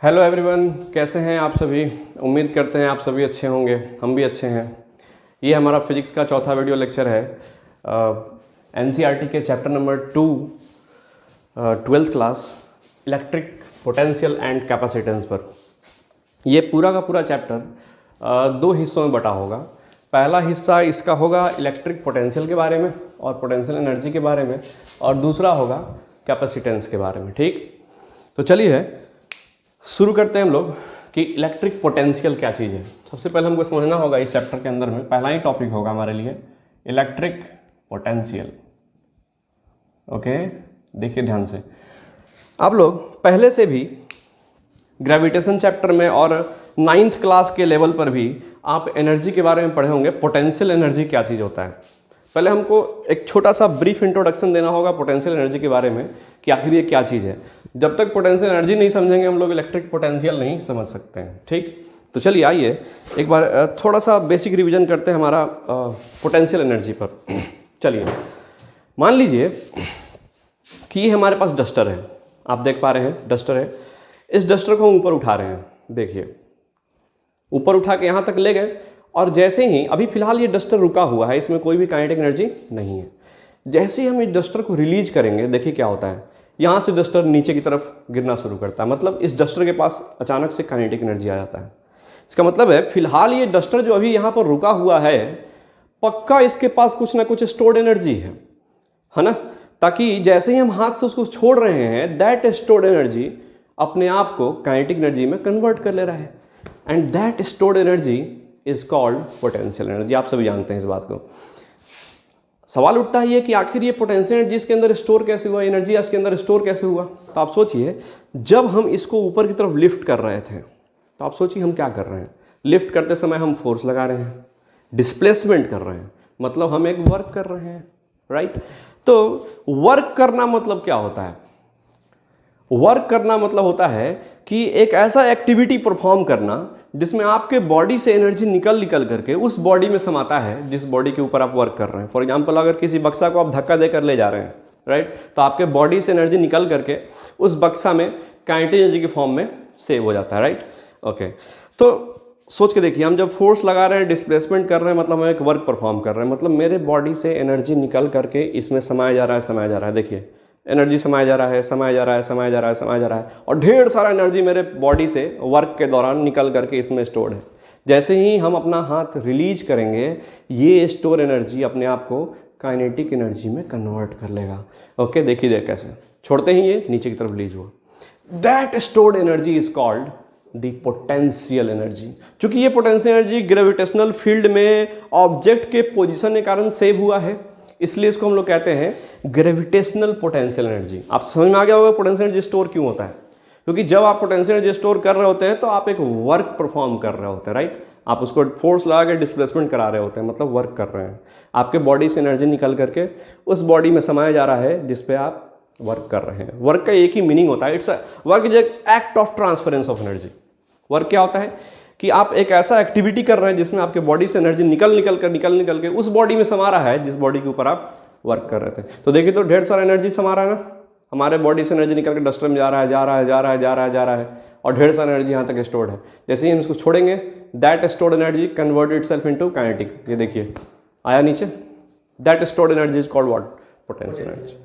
Hello everyone, कैसे हैं आप सभी। उम्मीद करते हैं आप सभी अच्छे होंगे, हम भी अच्छे हैं। ये हमारा फिजिक्स का चौथा वीडियो लेक्चर है एनसीईआरटी के chapter number 2 twelfth class electric potential and capacitance पर। ये पूरा का पूरा चैप्टर दो हिस्सों में बटा होगा। पहला हिस्सा इसका होगा इलेक्ट्रिक पोटेंशियल के बारे में और पोटेंशियल एनर्जी के बारे में, और दूसरा होगा कैपेसिटेंस के बारे में। ठीक, तो चलिए शुरू करते हैं हम लोग कि इलेक्ट्रिक पोटेंशियल क्या चीज़ है। सबसे पहले हमको समझना होगा इस चैप्टर के अंदर में पहला ही टॉपिक होगा हमारे लिए इलेक्ट्रिक पोटेंशियल। ओके, देखिए ध्यान से। आप लोग पहले से भी ग्रेविटेशन चैप्टर में और 9th क्लास के लेवल पर भी आप एनर्जी के बारे में पढ़े होंगे, पोटेंशियल एनर्जी क्या चीज़ होता है। पहले हमको एक छोटा सा ब्रीफ इंट्रोडक्शन देना होगा पोटेंशियल एनर्जी के बारे में कि आखिर ये क्या चीज़ है। जब तक पोटेंशियल एनर्जी नहीं समझेंगे हम लोग इलेक्ट्रिक पोटेंशियल नहीं समझ सकते हैं। ठीक, तो चलिए आइए एक बार थोड़ा सा बेसिक रिवीजन करते हैं हमारा पोटेंशियल एनर्जी पर। चलिए मान लीजिए कि ये हमारे पास डस्टर है, आप देख पा रहे हैं डस्टर है। इस डस्टर को हम ऊपर उठा रहे हैं, देखिए ऊपर उठा के यहाँ तक ले गए, और जैसे ही अभी फिलहाल ये डस्टर रुका हुआ है, इसमें कोई भी काइनेटिक एनर्जी नहीं है। जैसे ही हम इस डस्टर को रिलीज करेंगे, देखिए क्या होता है, यहाँ से डस्टर नीचे की तरफ गिरना शुरू करता है। मतलब इस डस्टर के पास अचानक से काइनेटिक एनर्जी आ जाता है। इसका मतलब है फिलहाल ये डस्टर जो अभी यहाँ पर रुका हुआ है, पक्का इसके पास कुछ ना कुछ स्टोर्ड एनर्जी है ना। ताकि जैसे ही हम हाथ से उसको छोड़ रहे हैं, दैट स्टोर्ड एनर्जी अपने आप को काइनेटिक एनर्जी में कन्वर्ट कर ले रहा है, and that stored energy is called potential energy. आप सभी जानते हैं इस बात को। सवाल उठता है ये कि आखिर ये पोटेंशियल एनर्जी इसके अंदर स्टोर कैसे हुआ, एनर्जी इसके अंदर स्टोर कैसे हुआ। तो आप सोचिए, जब हम इसको ऊपर की तरफ लिफ्ट कर रहे थे, तो आप सोचिए हम क्या कर रहे हैं। लिफ्ट करते समय हम फोर्स लगा रहे हैं, डिस्प्लेसमेंट कर रहे हैं, मतलब हम एक वर्क कर रहे हैं, राइट। तो वर्क करना मतलब क्या होता है? वर्क करना मतलब होता है कि एक ऐसा एक्टिविटी परफॉर्म करना जिसमें आपके बॉडी से एनर्जी निकल करके उस बॉडी में समाता है जिस बॉडी के ऊपर आप वर्क कर रहे हैं। फॉर एग्जांपल, अगर किसी बक्सा को आप धक्का देकर ले जा रहे हैं, राइट, तो आपके बॉडी से एनर्जी निकल करके उस बक्सा में काइनेटिक एनर्जी के फॉर्म में सेव हो जाता है, राइट। ओके, तो सोच के देखिए, हम जब फोर्स लगा रहे हैं, डिस्प्लेसमेंट कर रहे हैं, मतलब हम एक वर्क परफॉर्म कर रहे हैं। मतलब मेरे बॉडी से एनर्जी निकल करके इसमें समाया जा रहा है। देखिए एनर्जी समाया जा रहा है, और ढेर सारा एनर्जी मेरे बॉडी से वर्क के दौरान निकल करके इसमें स्टोर्ड है। जैसे ही हम अपना हाथ रिलीज करेंगे, ये स्टोर एनर्जी अपने आप को काइनेटिक एनर्जी में कन्वर्ट कर लेगा। ओके, देखिए कैसे छोड़ते ही ये नीचे की तरफ रिलीज हुआ। That stored energy is called the potential energy. चूंकि ये पोटेंशियल एनर्जी ग्रेविटेशनल फील्ड में ऑब्जेक्ट के पोजीशन के कारण सेव हुआ है, इसलिए इसको हम लोग कहते हैं ग्रेविटेशनल पोटेंशियल एनर्जी। आप समझ में आ गया होगा पोटेंशियल एनर्जी स्टोर क्यों होता है। क्योंकि जब आप पोटेंशियल एनर्जी स्टोर कर रहे होते हैं तो आप एक वर्क परफॉर्म कर रहे होते हैं, राइट। आप उसको फोर्स लगा के डिस्प्लेसमेंट करा रहे होते हैं, मतलब वर्क कर रहे हैं। आपके बॉडी से एनर्जी निकल करके उस बॉडी में समाया जा रहा है जिस पे आप वर्क कर रहे हैं। वर्क का एक ही मीनिंग होता है, it's work is act of transference of energy. Work क्या होता है कि आप एक ऐसा एक्टिविटी कर रहे हैं जिसमें आपके बॉडी से एनर्जी निकल के उस बॉडी में समा रहा है जिस बॉडी के ऊपर आप वर्क कर रहे थे। तो देखिए, तो ढेर सारा एनर्जी समा रहा है ना, हमारे बॉडी से एनर्जी निकल के डस्टर में जा रहा है, और ढेर सारा एनर्जी यहाँ तक स्टोर्ड है। जैसे ही हम इसको छोड़ेंगे, that stored energy convert itself into kinetic. ये देखिए आया नीचे, that stored energy is called what? Potential energy.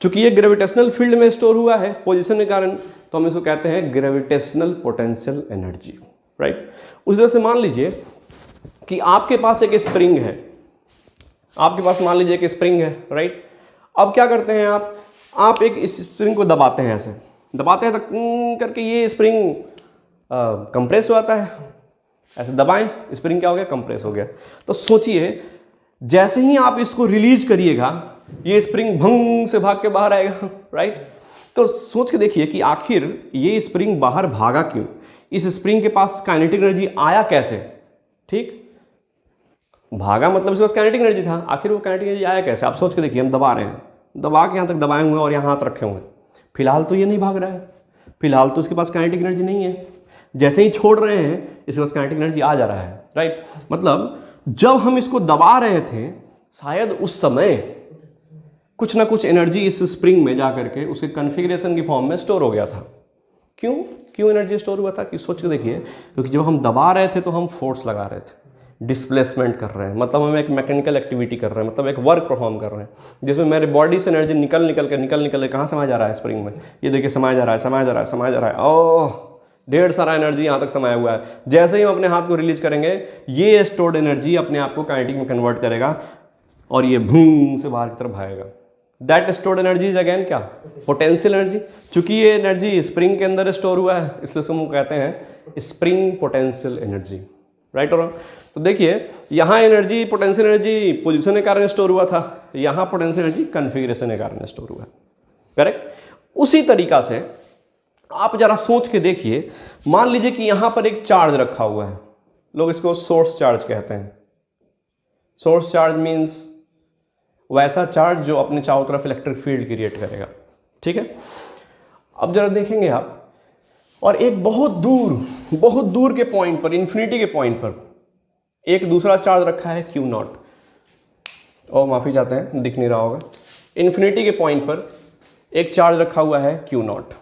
चूंकि ये ग्रेविटेशनल फील्ड में स्टोर हुआ है पोजीशन के कारण, तो हम इसको कहते हैं ग्रेविटेशनल पोटेंशियल एनर्जी, राइट। उस तरह से मान लीजिए कि आपके पास एक स्प्रिंग है, मान लीजिए एक स्प्रिंग है, राइट। अब क्या करते हैं आप एक इस स्प्रिंग को दबाते हैं, ऐसे दबाते हैं तो करके ये स्प्रिंग कंप्रेस हो जाता है। ऐसे दबाएं, स्प्रिंग क्या हो गया? कंप्रेस हो गया। तो सोचिए, जैसे ही आप इसको रिलीज करिएगा, ये स्प्रिंग भंग से भाग के बाहर आएगा, राइट। तो सोच के देखिए कि आखिर ये स्प्रिंग बाहर भागा क्यों, इस स्प्रिंग के पास काइनेटिक एनर्जी आया कैसे? ठीक, भागा मतलब इसके पास काइनेटिक एनर्जी था, आखिर वो काइनेटिक एनर्जी आया कैसे? आप सोच के देखिए, हम दबा रहे हैं, दबा के यहाँ तक दबाए हुए हैं और यहाँ हाथ रखे हुए हैं, फिलहाल तो ये नहीं भाग रहा है, फिलहाल तो इसके पास काइनेटिक एनर्जी नहीं है। जैसे ही छोड़ रहे हैं, इसके पास काइनेटिक एनर्जी आ जा रहा है, राइट। मतलब जब हम इसको दबा रहे थे, शायद उस समय कुछ ना कुछ एनर्जी इस स्प्रिंग में जा करके उसके कॉन्फ़िगरेशन की फॉर्म में स्टोर हो गया था। क्यों? क्यों एनर्जी स्टोर हुआ था कि सोच के देखिए, क्योंकि जब हम दबा रहे थे तो हम फोर्स लगा रहे थे, डिस्प्लेसमेंट कर रहे हैं, मतलब हम एक मैकेनिकल एक्टिविटी कर रहे हैं, मतलब एक वर्क परफॉर्म कर रहे हैं, जिसमें मेरे बॉडी से एनर्जी निकल के कहाँ समाया जा रहा है स्प्रिंग में, ये देखिए समाया जा रहा है, ओह ढेर सारा एनर्जी यहाँ तक समाया हुआ है। जैसे ही हम अपने हाथ को रिलीज करेंगे, ये स्टोर्ड एनर्जी अपने आप को काइनेटिक में कन्वर्ट करेगा और ये भूम से बाहर की तरफ भागेगा। That stored energy is again क्या, पोटेंशियल एनर्जी। चूंकि ये एनर्जी स्प्रिंग के अंदर स्टोर हुआ है, इसलिए हम कहते हैं स्प्रिंग पोटेंशियल एनर्जी, राइट और। तो देखिए यहाँ एनर्जी, पोटेंशियल एनर्जी पोजीशन के कारण स्टोर हुआ था, यहाँ पोटेंशियल एनर्जी कन्फिगरेशन के कारण स्टोर हुआ है, करेक्ट। उसी तरीका से आप जरा सोच के देखिए, मान लीजिए कि यहां पर एक चार्ज रखा हुआ है, लोग इसको सोर्स चार्ज कहते हैं। सोर्स चार्ज मींस वैसा चार्ज जो अपने चारों तरफ इलेक्ट्रिक फील्ड क्रिएट करेगा, ठीक है। अब जरा देखेंगे आप, और एक बहुत दूर के पॉइंट पर, इन्फिनिटी के पॉइंट पर एक दूसरा चार्ज रखा है Q नॉट, और माफी चाहते हैं दिख नहीं रहा होगा, इन्फिनिटी के पॉइंट पर एक चार्ज रखा हुआ है Q नॉट,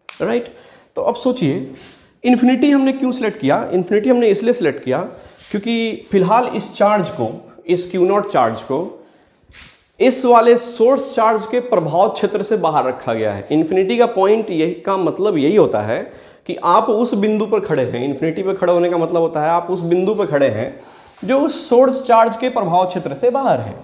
राइट। तो अब सोचिए इन्फिनिटी हमने क्यों सिलेक्ट किया, इन्फिनिटी हमने इसलिए सिलेक्ट किया क्योंकि फिलहाल इस चार्ज को, इस Q नॉट चार्ज को इस वाले सोर्स चार्ज के प्रभाव क्षेत्र से बाहर रखा गया है। इन्फिनिटी का पॉइंट यही का मतलब यही होता है कि आप उस बिंदु पर खड़े हैं, इन्फिनिटी पर खड़े होने का मतलब होता है आप उस बिंदु पर खड़े हैं जो उस सोर्स चार्ज के प्रभाव क्षेत्र से बाहर है,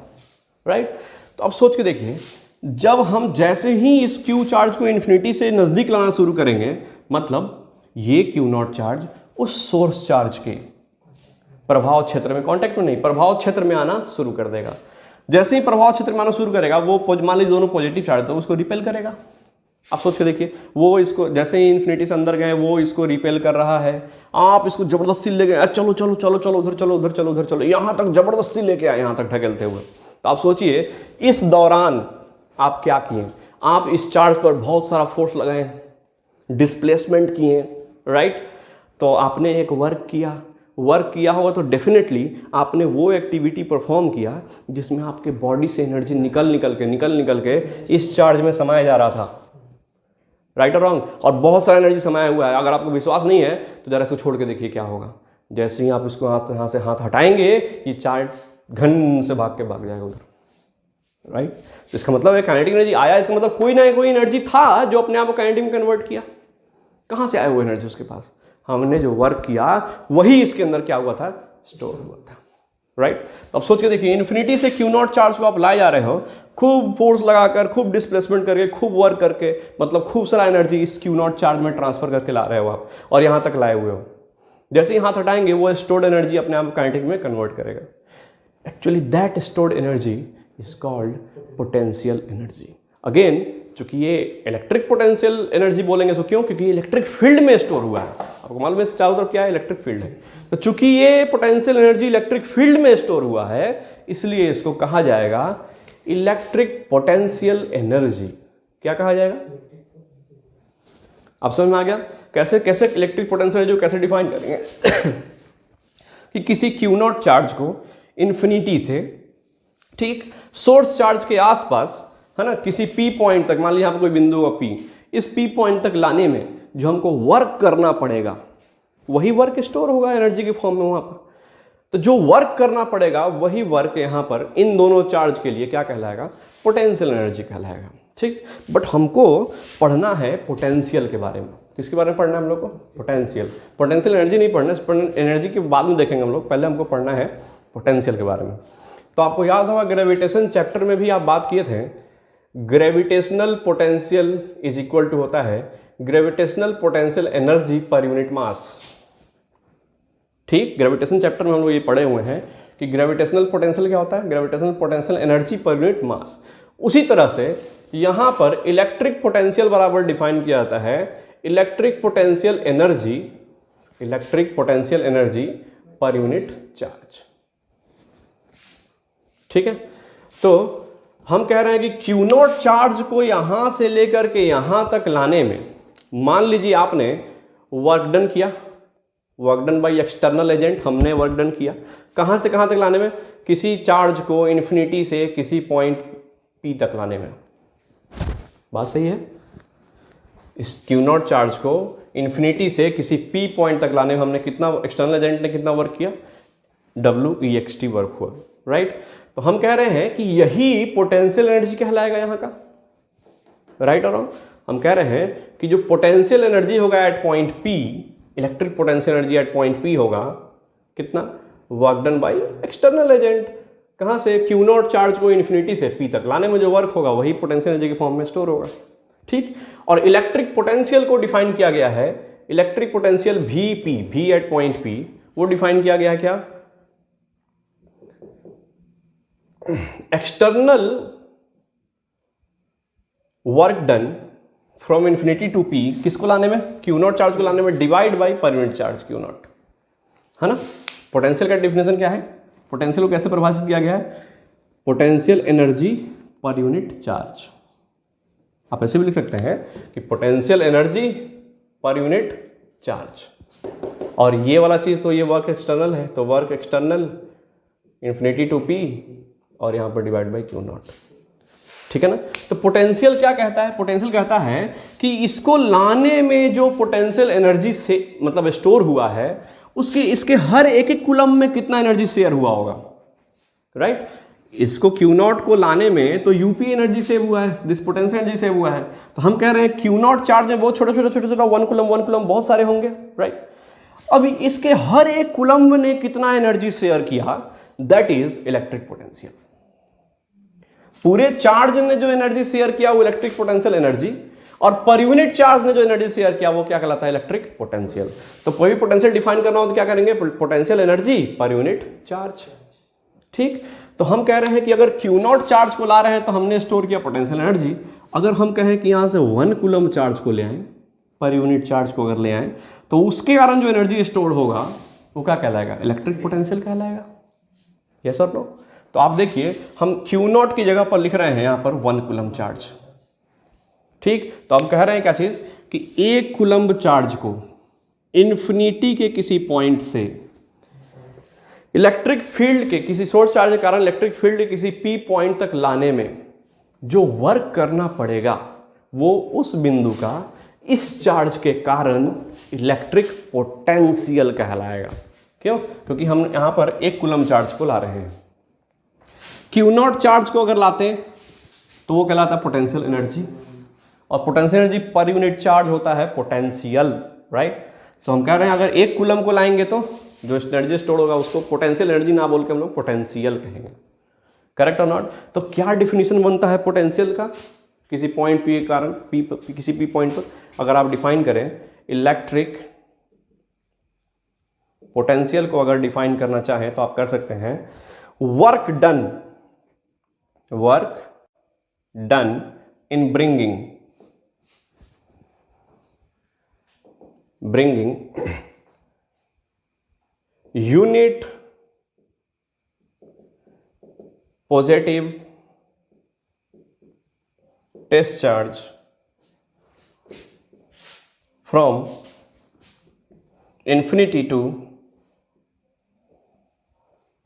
राइट। तो अब सोच के देखिए, जब हम जैसे ही इस Q चार्ज को इन्फिनिटी से नजदीक लाना शुरू करेंगे, मतलब ये Q नॉट चार्ज उस सोर्स चार्ज के प्रभाव क्षेत्र में, कांटेक्ट में नहीं, प्रभाव क्षेत्र में आना शुरू कर देगा। जैसे ही प्रभाव क्षेत्र में आना शुरू करेगा, वो मान लीजिए दोनों पॉजिटिव चार्ज तो उसको रिपेल करेगा। आप सोच के देखिए, वो इसको जैसे ही इन्फिनिटी से अंदर गए, वो इसको रिपेल कर रहा है, आप इसको जबरदस्ती ले गए, चलो चलो चलो चलो उधर चलो उधर चलो उधर चलो, यहाँ तक जबरदस्ती लेके आए, यहाँ तक ढकेलते हुए। तो आप सोचिए इस दौरान आप क्या किए, आप इस चार्ज पर बहुत सारा फोर्स लगाए, डिस्प्लेसमेंट किए, राइट। तो आपने एक वर्क किया होगा, तो डेफिनेटली आपने वो एक्टिविटी परफॉर्म किया जिसमें आपके बॉडी से एनर्जी निकल के इस चार्ज में समाया जा रहा था, राइट और रॉन्ग, और बहुत सारा एनर्जी समाया हुआ है। अगर आपको विश्वास नहीं है तो जरा इसको छोड़ के देखिए क्या होगा। जैसे ही आप इसको यहाँ से हाथ हटाएंगे, ये चार्ज घन से भाग जाएगा उधर, राइट। तो इसका मतलब है काइनेटिक एनर्जी आया, इसका मतलब कोई ना कोई एनर्जी था जो अपने आप को काइनेटिक में कन्वर्ट किया। कहाँ से आया वो एनर्जी उसके पास, हमने जो वर्क किया वही इसके अंदर क्या हुआ था, स्टोर हुआ था, राइट। तो अब सोच के देखिए, इन्फिनिटी से Q नॉट चार्ज को आप लाए जा रहे हो, खूब फोर्स लगाकर, खूब डिस्प्लेसमेंट करके, खूब वर्क करके, मतलब खूब सारा एनर्जी इस Q नॉट चार्ज में ट्रांसफर करके ला रहे हो आप, और यहाँ तक लाए हुए हो। जैसे ही हाथ हटाएंगे, वो स्टोर्ड एनर्जी अपने आप काइनेटिक में कन्वर्ट करेगा। Actually that stored energy is called potential energy. Again, चूंकि ये इलेक्ट्रिक पोटेंशियल एनर्जी बोलेंगे, तो क्यों, क्योंकि इलेक्ट्रिक फील्ड में स्टोर हुआ है। आपको मालूम है चारों तरफ क्या है, इलेक्ट्रिक फील्ड है। तो चूंकि ये पोटेंशियल एनर्जी इलेक्ट्रिक फील्ड में स्टोर हुआ है, इसलिए इसको कहा जाएगा इलेक्ट्रिक पोटेंशियल एनर्जी। क्या कहा जाएगा, आप समझ में आ गया कैसे कैसे इलेक्ट्रिक पोटेंशियल एनर्जी कैसे डिफाइन करेंगे कि किसी Q नॉट चार्ज को इन्फिनिटी से ठीक सोर्स चार्ज के आसपास, है ना, किसी P पॉइंट तक, मान लीजिए यहाँ पर कोई बिंदु होगा P, इस P पॉइंट तक लाने में जो हमको वर्क करना पड़ेगा, वही वर्क स्टोर होगा एनर्जी के फॉर्म में वहां पर। तो जो वर्क करना पड़ेगा वही वर्क यहाँ पर इन दोनों चार्ज के लिए क्या कहलाएगा, पोटेंशियल एनर्जी कहलाएगा, ठीक। बट हमको पढ़ना है पोटेंशियल के बारे में। किसके बारे में पढ़ना है हम लोग को, पोटेंशियल एनर्जी नहीं पढ़ना, एनर्जी के बाद में देखेंगे हम लोग, पहले हमको पढ़ना है पोटेंशियल के बारे में। तो आपको याद होगा ग्रेविटेशन चैप्टर में भी आप बात किए थे, gravitational potential is equal to होता है gravitational potential energy per unit mass, ठीक। ग्रेविटेशन चैप्टर में हम लोग ये पढ़े हुए हैं कि ग्रेविटेशनल पोटेंशियल क्या होता है, gravitational potential energy per unit मास। उसी तरह से यहां पर इलेक्ट्रिक पोटेंशियल बराबर डिफाइन किया जाता है electric potential energy per unit charge, ठीक है। तो हम कह रहे हैं कि Q नॉट चार्ज को यहां से लेकर के यहां तक लाने में, मान लीजिए आपने वर्क डन किया, work done by external agent, हमने वर्क डन किया, कहां से कहां तक लाने में, किसी चार्ज को इन्फिनिटी से किसी पॉइंट P तक लाने में। बात सही है, इस क्यू नॉट चार्ज को इन्फिनिटी से किसी पी पॉइंट तक लाने में हमने कितना, एक्सटर्नल एजेंट ने कितना वर्क किया, WEXT वर्क हुआ, राइट। तो हम कह रहे हैं कि यही पोटेंशियल एनर्जी कहलाएगा यहाँ का, राइट और रॉन्ग। हम कह रहे हैं कि जो पोटेंशियल एनर्जी होगा at point P, electric potential energy at point P होगा कितना, work done by external agent. कहाँ से, क्यू नॉट चार्ज को इन्फिनिटी से पी तक लाने में जो वर्क होगा वही पोटेंशियल एनर्जी के फॉर्म में स्टोर होगा, ठीक। और इलेक्ट्रिक पोटेंशियल को डिफाइन किया गया है, electric potential VP, V at point P, वो डिफाइन किया गया है क्या, external work done from infinity to P, किसको लाने में, क्यू नॉट चार्ज को लाने में, divide by per unit charge Q not, है ना। पोटेंशियल का डेफिनेशन क्या है, पोटेंशियल को कैसे परिभाषित किया गया है, potential energy per unit charge. आप ऐसे भी लिख सकते हैं कि potential energy per unit charge, और ये वाला चीज तो ये वर्क एक्सटर्नल है, तो work external infinity to P और यहां पर डिवाइड बाई क्यू नॉट, ठीक है ना। तो पोटेंशियल क्या कहता है, पोटेंशियल कहता है कि इसको लाने में जो पोटेंशियल एनर्जी से मतलब स्टोर हुआ है उसके, इसके हर एक एक कूलम में कितना एनर्जी शेयर हुआ होगा, राइट। इसको क्यू नॉट को लाने में तो यूपी एनर्जी सेव हुआ है, दिस पोटेंशियल एनर्जी सेव हुआ है। तो हम कह रहे हैं क्यू नॉट चार्ज में बहुत छोटा छोटा 1 कूलम बहुत सारे होंगे, राइट। अभी इसके हर एक कूलम ने कितना एनर्जी शेयर किया, दैट इज इलेक्ट्रिक पोटेंशियल। पूरे चार्ज ने जो एनर्जी शेयर किया वो इलेक्ट्रिक पोटेंशियल एनर्जी, और पर यूनिट चार्ज ने जो एनर्जी शेयर किया वो क्या कहलाता है, इलेक्ट्रिक पोटेंशियल। तो कोई पोटेंशियल डिफाइन करना हो तो क्या करेंगे, potential energy per unit charge, ठीक। तो हम कह रहे हैं कि अगर क्यू नॉट चार्ज को ला रहे हैं तो हमने स्टोर किया पोटेंशियल एनर्जी। अगर हम कहें कि यहां से 1 कूलम चार्ज को ले आए, पर यूनिट चार्ज को अगर ले आए, तो उसके कारण जो एनर्जी स्टोर होगा वो क्या कहलाएगा, इलेक्ट्रिक पोटेंशियल कहलाएगा, यस और नो। तो आप देखिए हम क्यू नॉट की जगह पर लिख रहे हैं यहां पर 1 कूलम चार्ज, ठीक। तो हम कह रहे हैं क्या चीज, कि 1 कूलम चार्ज को इन्फिनिटी के किसी पॉइंट से इलेक्ट्रिक फील्ड के किसी सोर्स चार्ज के कारण इलेक्ट्रिक फील्ड के किसी P पॉइंट तक लाने में जो वर्क करना पड़ेगा वो उस बिंदु का इस चार्ज के कारण इलेक्ट्रिक पोटेंशियल कहलाएगा। क्यों, क्योंकि हम यहां पर 1 कूलम चार्ज को ला रहे हैं। क्यू नॉट चार्ज को अगर लाते हैं तो वो कहलाता है पोटेंशियल एनर्जी, और potential energy per unit charge होता है पोटेंशियल, राइट। सो हम कह रहे हैं अगर 1 कूलम को लाएंगे तो जो एनर्जी स्टोर होगा उसको पोटेंशियल एनर्जी ना बोल के हम लोग पोटेंशियल कहेंगे, करेक्ट और नॉट। तो क्या डिफिनीशन बनता है पोटेंशियल का, किसी पॉइंट P के कारण किसी P पॉइंट पर अगर आप डिफाइन करें इलेक्ट्रिक पोटेंशियल को अगर डिफाइन करना चाहें तो आप कर सकते हैं work done in bringing unit positive test charge from infinity to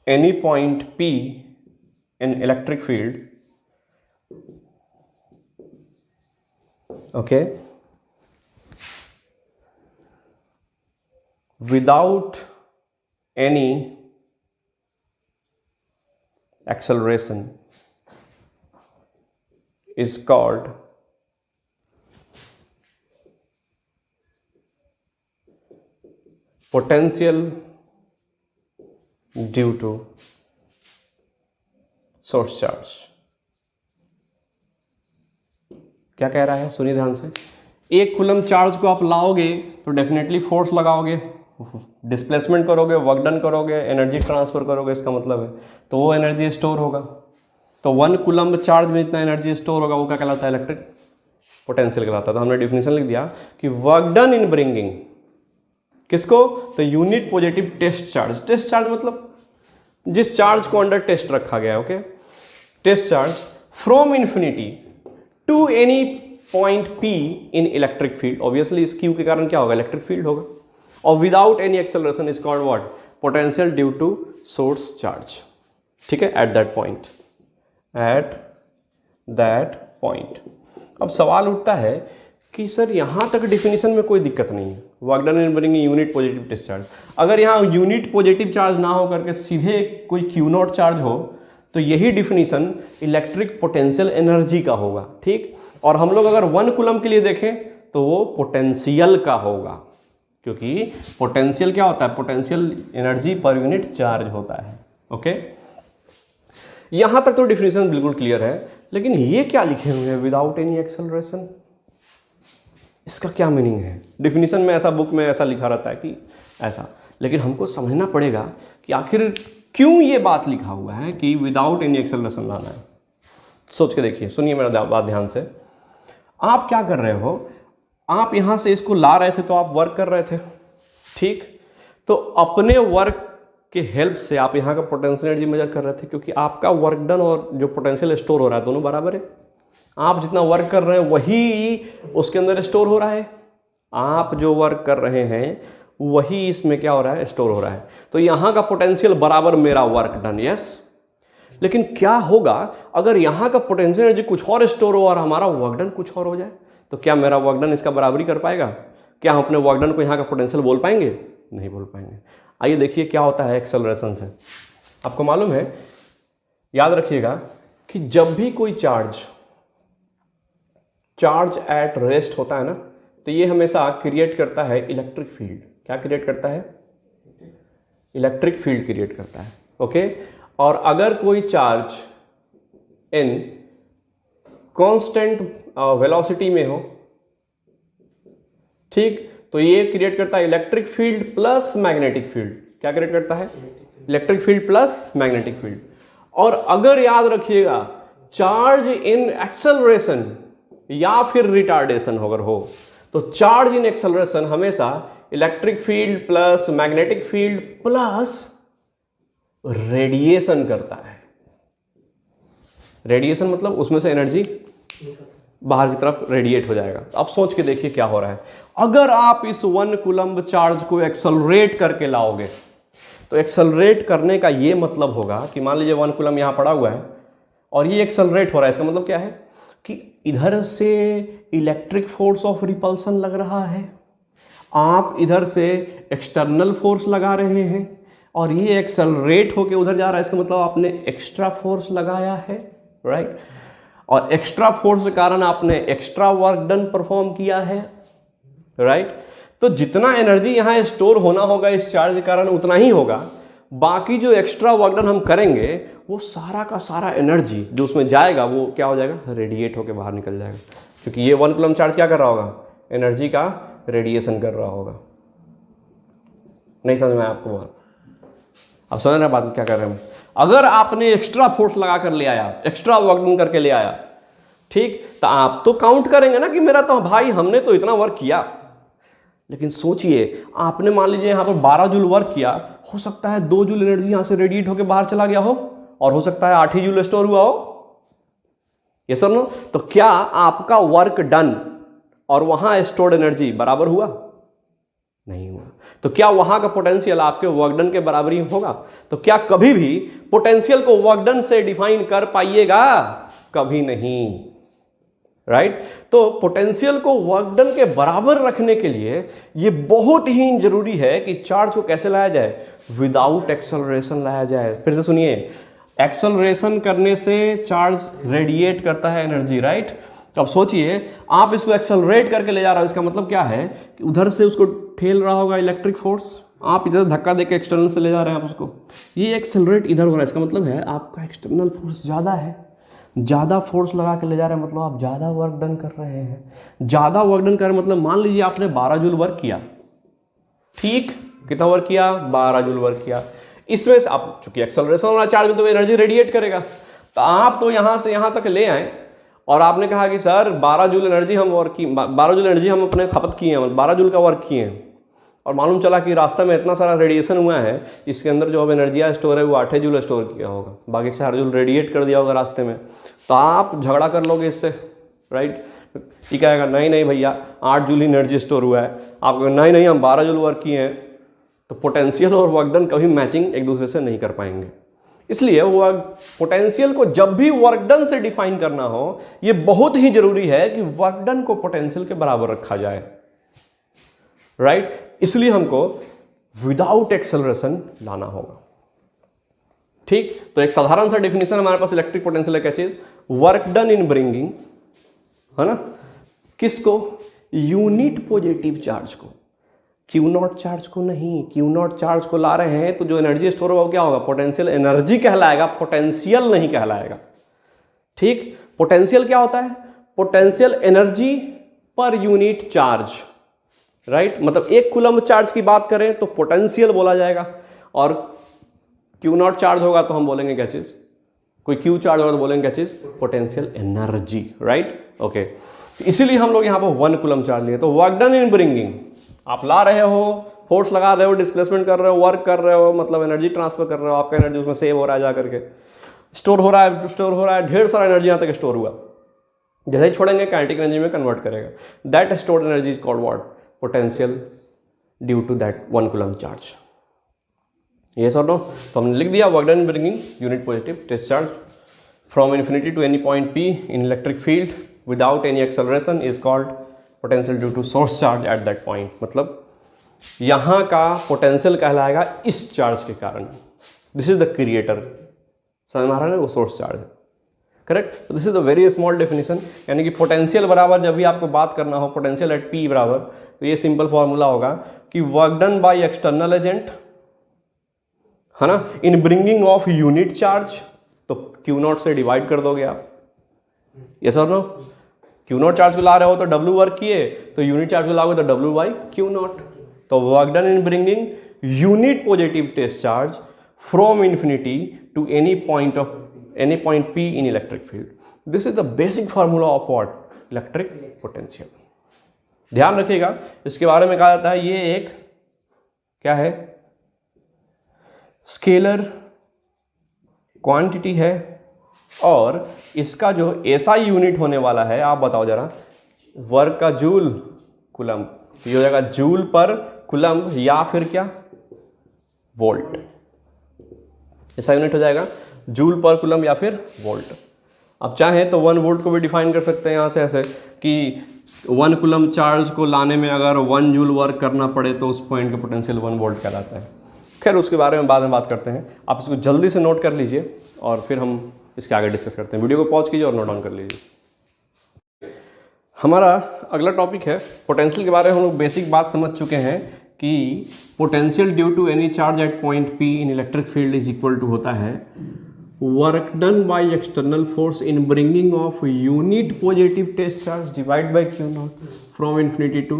any point P in electric field, okay, without any acceleration is called potential due to source charge। क्या कह रहा है, सुनिए ध्यान से। 1 कूलम चार्ज को आप लाओगे तो डेफिनेटली फोर्स लगाओगे, डिस्प्लेसमेंट करोगे, वर्क डन करोगे, एनर्जी ट्रांसफर करोगे, इसका मतलब है तो वो एनर्जी स्टोर होगा। तो 1 कूलम चार्ज में इतना एनर्जी स्टोर होगा वो क्या कहलाता है, इलेक्ट्रिक पोटेंशियल कहलाता है। तो हमने डिफिनेशन लिख दिया कि वर्क डन इन ब्रिंगिंग किसको, तो unit positive test charge. Test charge मतलब जिस चार्ज को अंडर टेस्ट रखा गया है, okay, test charge from infinity to any point P in electric field. Obviously इस Q के कारण क्या होगा, इलेक्ट्रिक फील्ड होगा। और without any acceleration is called what, potential due to source charge, ठीक है, एट दैट पॉइंट। अब सवाल उठता है कि सर यहाँ तक डिफिनीशन में कोई दिक्कत नहीं है, work done in bringing unit positive discharge. अगर यहाँ यूनिट पॉजिटिव चार्ज ना हो करके सीधे कोई क्यू नॉट चार्ज हो तो यही डिफिनीशन इलेक्ट्रिक पोटेंशियल एनर्जी का होगा, ठीक। और हम लोग अगर 1 कूलम के लिए देखें तो वो पोटेंशियल का होगा, क्योंकि पोटेंशियल क्या होता है, potential energy per unit charge होता है। ओके, यहां तक तो डिफिनीशन बिल्कुल क्लियर है, लेकिन ये क्या लिखे हुए हैं, विदाउट एनी एक्सेलरेशन, इसका क्या मीनिंग है? डिफिनीशन में ऐसा, बुक में ऐसा लिखा रहता है कि ऐसा, लेकिन हमको समझना पड़ेगा कि आखिर क्यों ये बात लिखा हुआ है कि विदाउट एनी एक्सेलरेशन लाना है। सोच के देखिए, सुनिए मेरा बात ध्यान से। आप क्या कर रहे हो, आप यहां से इसको ला रहे थे तो आप वर्क कर रहे थे, ठीक। तो अपने वर्क के हेल्प से आप यहाँ का पोटेंशियल एनर्जी मेजर कर रहे थे, क्योंकि आपका वर्क डन और जो पोटेंशियल स्टोर हो रहा है दोनों बराबर है। आप जितना वर्क कर रहे हैं वही उसके अंदर स्टोर हो रहा है, आप जो वर्क कर रहे हैं वही इसमें क्या हो रहा है, स्टोर हो रहा है। तो यहाँ का पोटेंशियल बराबर मेरा वर्क डन, यस। लेकिन क्या होगा अगर यहाँ का पोटेंशियल एनर्जी कुछ और स्टोर हो और हमारा वर्क डन कुछ और हो जाए, तो क्या मेरा वर्क डन इसका बराबरी कर पाएगा? क्या हम अपने वर्क डन को यहाँ का पोटेंशियल बोल पाएंगे? नहीं बोल पाएंगे। आइए देखिए क्या होता है एक्सेलरेशन से। आपको मालूम है, याद रखिएगा कि जब भी कोई चार्ज एट रेस्ट होता है ना, तो ये हमेशा क्रिएट करता है इलेक्ट्रिक फील्ड। क्या क्रिएट करता है? इलेक्ट्रिक फील्ड क्रिएट करता है। ओके, और अगर कोई चार्ज इन कांस्टेंट वेलोसिटी में हो, ठीक, तो ये क्रिएट करता है electric field plus magnetic field. क्या क्रिएट करता है? Electric field plus magnetic field. और अगर याद रखिएगा चार्ज इन एक्सेलरेशन या फिर रिटार्डेशन अगर हो, तो चार्ज इन एक्सेलरेशन हमेशा electric field plus magnetic field plus radiation करता है। रेडिएशन मतलब उसमें से एनर्जी बाहर की तरफ रेडिएट हो जाएगा। अब सोच के देखिए क्या हो रहा है। अगर आप इस 1 कूलम्ब चार्ज को एक्सेलरेट करके लाओगे, तो एक्सेलरेट करने का ये मतलब होगा कि मान लीजिए 1 कूलम्ब यहाँ पड़ा हुआ है और ये एक्सेलरेट हो रहा है। इसका मतलब क्या है कि इधर से इलेक्ट्रिक फोर्स ऑफ रिपल्सन लग रहा है, आप इधर से एक्सटर्नल फोर्स लगा रहे हैं और ये एक्सेलरेट होके उधर जा रहा है। इसका मतलब आपने एक्स्ट्रा फोर्स लगाया है, राइट। और एक्स्ट्रा फोर्स के कारण आपने एक्स्ट्रा वर्क डन परफॉर्म किया है, राइट। तो जितना एनर्जी यहाँ स्टोर होना होगा इस चार्ज के कारण उतना ही होगा। बाकी जो एक्स्ट्रा वर्क डन हम करेंगे वो सारा का सारा एनर्जी जो उसमें जाएगा वो क्या हो जाएगा? रेडिएट होकर बाहर निकल जाएगा, क्योंकि ये 1 कूलम्ब चार्ज क्या कर रहा होगा? एनर्जी का रेडिएशन कर रहा होगा। नहीं समझ में आया आपको बात? अब समझ रहे बात क्या कर रहे हैं? अगर आपने एक्स्ट्रा फोर्स लगा कर ले आया, एक्स्ट्रा वर्क डन करके ले आया, ठीक, तो आप तो काउंट करेंगे ना कि मेरा तो भाई हमने तो इतना वर्क किया। लेकिन सोचिए आपने मान लीजिए यहाँ पर 12 जूल वर्क किया, हो सकता है 2 जूल एनर्जी यहाँ से रेडिएट होकर बाहर चला गया हो और हो सकता है 8 ही जूल स्टोर हुआ हो। ये सर नो, तो क्या आपका वर्क डन और वहां स्टोर्ड एनर्जी बराबर हुआ? नहीं हुआ। तो क्या वहां का पोटेंशियल आपके वर्क डन के बराबर ही होगा? तो क्या कभी भी पोटेंशियल को वर्क डन से डिफाइन कर पाइएगा? कभी नहीं, राइट। तो पोटेंशियल को वर्क डन के बराबर रखने के लिए ये बहुत ही जरूरी है कि चार्ज को कैसे लाया जाए? विदाउट एक्सेलरेशन लाया जाए। फिर से सुनिए, एक्सेलरेशन करने से चार्ज रेडिएट करता है एनर्जी, राइट। तो अब सोचिए आप इसको एक्सेलरेट करके ले जा रहे हो, इसका मतलब क्या है कि उधर से उसको ठेल रहा होगा इलेक्ट्रिक फोर्स, आप इधर धक्का देके एक्सटर्नल से ले जा रहे हैं आप उसको, ये एक्सेलरेट इधर हो रहा है। इसका मतलब है आपका एक्सटर्नल फोर्स ज़्यादा है, ज़्यादा फोर्स लगा के ले जा रहे हैं, मतलब आप ज़्यादा वर्क डन कर रहे हैं। ज़्यादा वर्क डन कर मतलब मान लीजिए आपने 12 जूल वर्क किया, ठीक, कितना वर्क किया? 12 जूल वर्क किया। इसमें से आप चूंकि एक्सेलरेशन वाला चार्ज में तो एनर्जी रेडिएट करेगा, तो आप तो यहाँ से यहाँ तक ले आए और आपने कहा कि सर 12 जूल एनर्जी हम वर्क की, 12 जूल एनर्जी हम अपने खपत किए हैं, 12 जूल का वर्क किए हैं, और मालूम चला कि रास्ते में इतना सारा रेडिएशन हुआ है, इसके अंदर जो अब एनर्जी स्टोर है वो 8 जूल स्टोर किया होगा, बाकी 4 जूल रेडिएट कर दिया होगा रास्ते में। तो आप झगड़ा कर लोगे इससे, राइट। ये कहेगा नहीं नहीं भैया 8 जूल एनर्जी स्टोर हुआ है, आप नहीं नहीं हम 12 जूल वर्क किए हैं। तो पोटेंशियल और वर्क डन कभी मैचिंग एक दूसरे से नहीं कर पाएंगे। इसलिए वो पोटेंशियल को जब भी वर्क डन से डिफाइन करना हो, ये बहुत ही जरूरी है कि वर्क डन को पोटेंशियल के बराबर रखा जाए, राइट? इसलिए हमको विदाउट एक्सेलरेशन लाना होगा, ठीक? तो एक साधारण सा डिफिनेशन हमारे पास इलेक्ट्रिक पोटेंशियल है, क्या चीज? वर्क डन इन ब्रिंगिंग, है ना, किसको? यूनिट पॉजिटिव चार्ज को, क्यू नॉट चार्ज को नहीं। क्यू नॉट चार्ज को ला रहे हैं तो जो एनर्जी स्टोर होगा वो क्या होगा? पोटेंशियल एनर्जी कहलाएगा, पोटेंशियल नहीं कहलाएगा, ठीक? पोटेंशियल क्या होता है? Potential energy per unit charge, right? मतलब एक कूलम चार्ज की बात करें तो पोटेंशियल बोला जाएगा, और क्यू नॉट चार्ज होगा तो हम बोलेंगे क्या चीज? कोई क्यू चार्ज होगा तो बोलेंगे क्या चीज? Potential energy, right? ओके, इसीलिए हम लोग यहाँ पर 1 कूलम चार्ज लिए। तो वर्क डन इन ब्रिंगिंग, आप ला रहे हो, फोर्स लगा रहे हो, डिस्प्लेसमेंट कर रहे हो, वर्क कर रहे हो, मतलब एनर्जी ट्रांसफर कर रहे हो, आपका एनर्जी उसमें सेव हो रहा है, जा करके स्टोर हो रहा है, ढेर सारा एनर्जी यहाँ तक स्टोर हुआ, जैसे ही छोड़ेंगे काइनेटिक एनर्जी में कन्वर्ट करेगा। That stored energy is called what? Potential due to that 1 coulomb charge. Yes और नो? तो हमने लिख दिया work done in bringing unit positive test charge from infinity to any point P in electric field without any acceleration is called potential due to source charge at that point. मतलब यहां का potential कहलाएगा इस charge के कारण, this is the creator, समझ में आ रहा है? वो सोर्स चार्ज है, करेक्ट? तो this is the very small definition, यानी कि पोटेंशियल बराबर जब भी आपको बात करना हो पोटेंशियल एट P बराबर, तो ये सिंपल फॉर्मूला होगा कि work done by external agent, है ना, इन ब्रिंगिंग ऑफ यूनिट चार्ज, तो क्यू नॉट से डिवाइड कर दोगे आप। यस और नो? क्यू नॉट चार्ज को ला रहे हो तो W वर्क किए, तो यूनिट चार्ज को लाओगे तो W बाई क्यू नॉट। तो work done in bringing unit positive test charge from infinity to any point P in electric field. This is the basic formula of what? Electric potential. ध्यान रखिएगा, इसके बारे में कहा जाता है ये एक क्या है? स्केलर क्वांटिटी है, और इसका जो एसआई यूनिट होने वाला है, आप बताओ जरा, वर्क का जूल कूलम, ये हो जाएगा जूल पर कूलम या फिर क्या? वोल्ट। एसआई यूनिट हो जाएगा जूल पर कूलम या फिर वोल्ट। अब चाहें तो 1 वोल्ट को भी डिफाइन कर सकते हैं यहाँ से ऐसे कि 1 कूलम चार्ज को लाने में अगर 1 जूल वर्क करना पड़े तो उस पॉइंट का पोटेंशियल 1 वोल्ट कहलाता है। खैर उसके बारे में बाद में बात करते हैं, आप इसको जल्दी से नोट कर लीजिए और फिर हम इसके आगे डिस्कस करते हैं। वीडियो को पॉज कीजिए और नोट डाउन कर लीजिए। हमारा अगला टॉपिक है पोटेंशियल के बारे में। हम लोग बेसिक बात समझ चुके हैं कि potential due to any charge at point P in electric field is equal to होता है work done by external force in bringing of unit positive test charge divide by Q naught from infinity to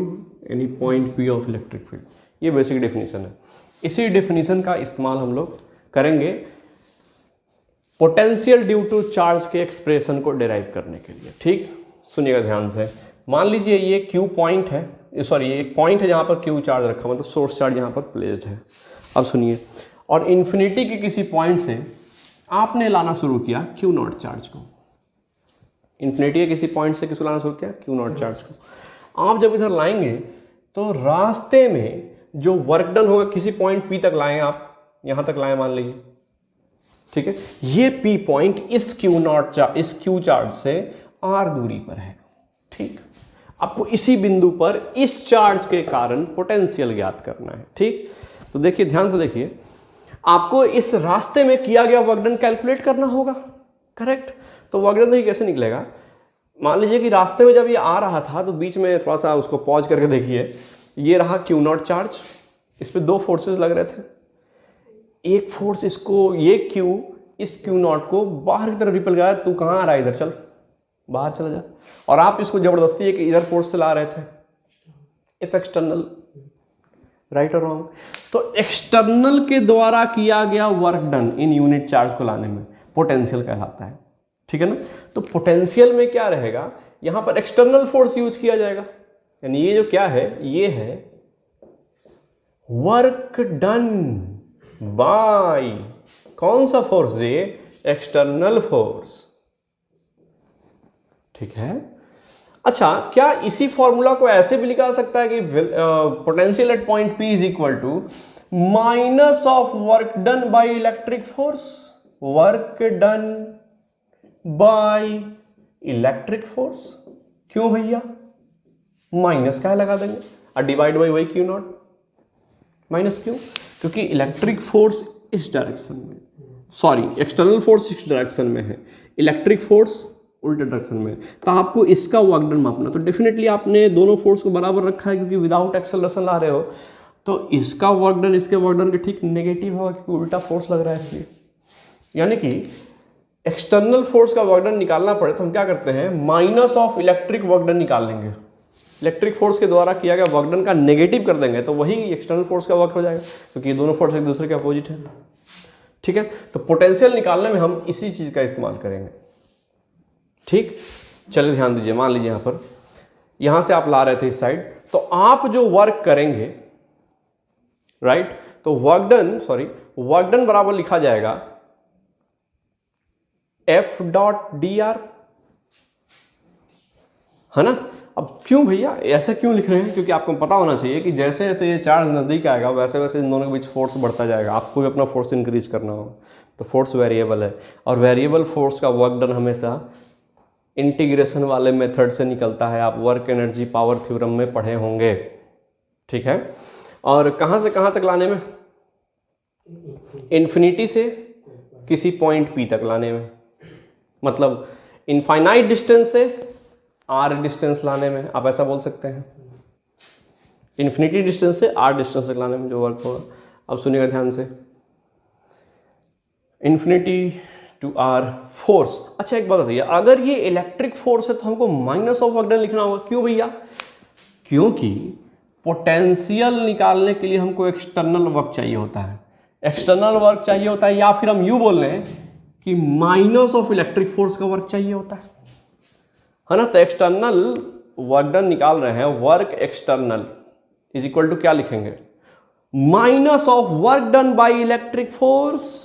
any point P of electric field. ये basic definition है। इसी definition का इस्तेमाल हम लोग करेंगे पोटेंशियल ड्यू टू चार्ज के expression को डिराइव करने के लिए। ठीक, सुनिएगा ध्यान से। मान लीजिए ये क्यू पॉइंट है, सॉरी ये एक पॉइंट है जहाँ पर क्यू चार्ज रखा, मतलब सोर्स चार्ज यहाँ पर प्लेस्ड है। अब सुनिए, और इन्फिनिटी के किसी पॉइंट से आपने लाना शुरू किया क्यू नॉट चार्ज को। इन्फिनिटी के किसी पॉइंट से किसको लाना शुरू किया? क्यू नॉट चार्ज को। आप जब इधर लाएंगे तो रास्ते में जो वर्क डन होगा, किसी पॉइंट P तक लाएं, आप यहाँ तक लाएं मान लीजिए, ठीक है। ये P पॉइंट इस क्यू नॉट चार्ज, इस क्यू चार्ज से R दूरी पर है। ठीक, आपको इसी बिंदु पर इस चार्ज के कारण पोटेंशियल ज्ञात करना है। ठीक, तो देखिए ध्यान से देखिए, आपको इस रास्ते में किया गया वर्क डन कैलकुलेट करना होगा, करेक्ट। तो वर्क डन कैसे निकलेगा? मान लीजिए कि रास्ते में जब ये आ रहा था तो बीच में थोड़ा सा उसको पॉज करके देखिए, ये रहा क्यू नॉट चार्ज, इस पे 2 फोर्सेस लग रहे थे। एक फोर्स इसको, ये क्यू इस क्यू नॉट को बाहर की तरफ रिपल गया, तू कहाँ आ रहा है, इधर चल, बाहर चला जा। और आप इसको जबरदस्ती एक इधर फोर्स से ला रहे थे, इफ एक्सटर्नल, राइट और रॉन्ग। तो एक्सटर्नल के द्वारा किया गया work done in unit charge को लाने में पोटेंशियल कहलाता है। ठीक है ना। तो पोटेंशियल में क्या रहेगा, यहां पर एक्सटर्नल फोर्स यूज किया जाएगा, यानी ये जो क्या है, ये है वर्क डन बाय कौन सा फोर्स? ये एक्सटर्नल फोर्स। ठीक है। अच्छा, क्या इसी फॉर्मूला को ऐसे भी लिखा जा सकता है कि potential at point P is equal to minus of work done by electric force? Work done by electric force. क्यों भैया? माइनस क्या लगा देंगे और डिवाइड बाई वही क्यू नॉट। माइनस क्यों? क्योंकि इलेक्ट्रिक फोर्स इस डायरेक्शन में, सॉरी एक्सटर्नल फोर्स इस डायरेक्शन में है, इलेक्ट्रिक फोर्स उल्टे डायरेक्शन में। तो आपको इसका वर्क डन मापना, तो डेफिनेटली आपने दोनों फोर्स को बराबर रखा है क्योंकि विदाउट एक्सेलरेशन ला रहे हो, तो इसका वर्क डन इसके वर्क डन के ठीक नेगेटिव होगा क्योंकि उल्टा फोर्स लग रहा है इसलिए। यानी कि एक्सटर्नल फोर्स का वर्क डन निकालना पड़े तो हम क्या करते हैं, minus of electric work done निकाल लेंगे। इलेक्ट्रिक फोर्स के द्वारा किया गया वर्क डन का नेगेटिव कर देंगे तो वही एक्सटर्नल फोर्स का वर्क हो जाएगा क्योंकि ये दोनों फोर्स एक दूसरे के अपोजिट है। ठीक है, तो पोटेंशियल निकालने में हम इसी चीज का इस्तेमाल करेंगे। ठीक, चलिए ध्यान दीजिए, मान लीजिए यहां से आप ला रहे थे इस साइड, तो आप जो वर्क करेंगे, राइट, तो वर्क डन बराबर लिखा जाएगा F डॉट डी आर, है ना। अब क्यों भैया ऐसा क्यों लिख रहे हैं? क्योंकि आपको पता होना चाहिए कि जैसे जैसे ये चार्ज नजदीक आएगा वैसे वैसे इन दोनों के बीच फोर्स बढ़ता जाएगा। आपको भी अपना फोर्स इंक्रीज करना होगा, तो फोर्स वेरिएबल है और वेरिएबल फोर्स का वर्क डन हमेशा इंटीग्रेशन वाले मेथड से निकलता है। आप वर्क एनर्जी पावर थ्योरम में पढ़े होंगे। ठीक है, और कहाँ से कहाँ तक लाने में? इन्फिनिटी से किसी पॉइंट P तक लाने में, मतलब इनफाइनाइट डिस्टेंस से R डिस्टेंस लाने में, आप ऐसा बोल सकते हैं। इन्फिनिटी डिस्टेंस से R डिस्टेंस तक लाने में जो वर्क होगा, अब सुनिएगा ध्यान से, इन्फिनिटी टू R फोर्स। अच्छा एक बात बताइए, अगर ये इलेक्ट्रिक फोर्स है तो हमको माइनस ऑफ वर्क डन लिखना होगा। क्यों भैया? क्योंकि पोटेंशियल निकालने के लिए हमको एक्सटर्नल वर्क चाहिए होता है, एक्सटर्नल वर्क चाहिए होता है, या फिर हम यूं बोल लें कि माइनस ऑफ इलेक्ट्रिक फोर्स का वर्क चाहिए होता है ना। तो एक्सटर्नल वर्क डन निकाल रहे हैं, work external is equal to क्या लिखेंगे, minus of work done by electric force.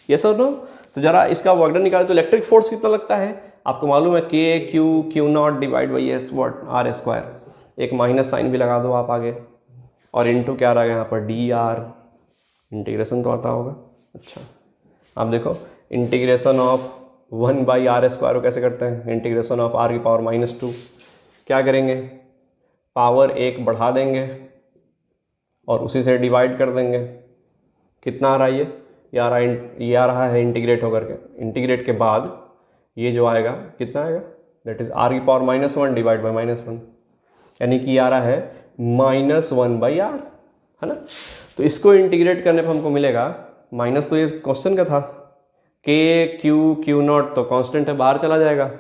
Yes और नो? तो जरा इसका वर्क डन निकाले तो इलेक्ट्रिक फोर्स कितना लगता है आपको मालूम है, के Q naught divide by S what R square, एक माइनस साइन भी लगा दो आप आगे, और इनटू क्या रहा है यहाँ पर डी आर, इंटीग्रेशन तो आता होगा। अच्छा आप देखो, integration of 1 by r square को कैसे करते हैं, इंटीग्रेशन ऑफ आर की पावर -2, क्या करेंगे, पावर 1 बढ़ा देंगे और उसी से डिवाइड कर देंगे। कितना आ रहा है ये आ रहा है इंटीग्रेट होकर के, इंटीग्रेट के बाद ये जो आएगा कितना आएगा, दैट इज आर की पावर -1 डिवाइड बाई -1, यानी कि आ रहा है -1 बाई आर, है ना। तो इसको इंटीग्रेट करने पर हमको मिलेगा माइनस, तो ये क्वेश्चन का था, के क्यू नॉट तो कांस्टेंट है, बाहर चला जाएगा।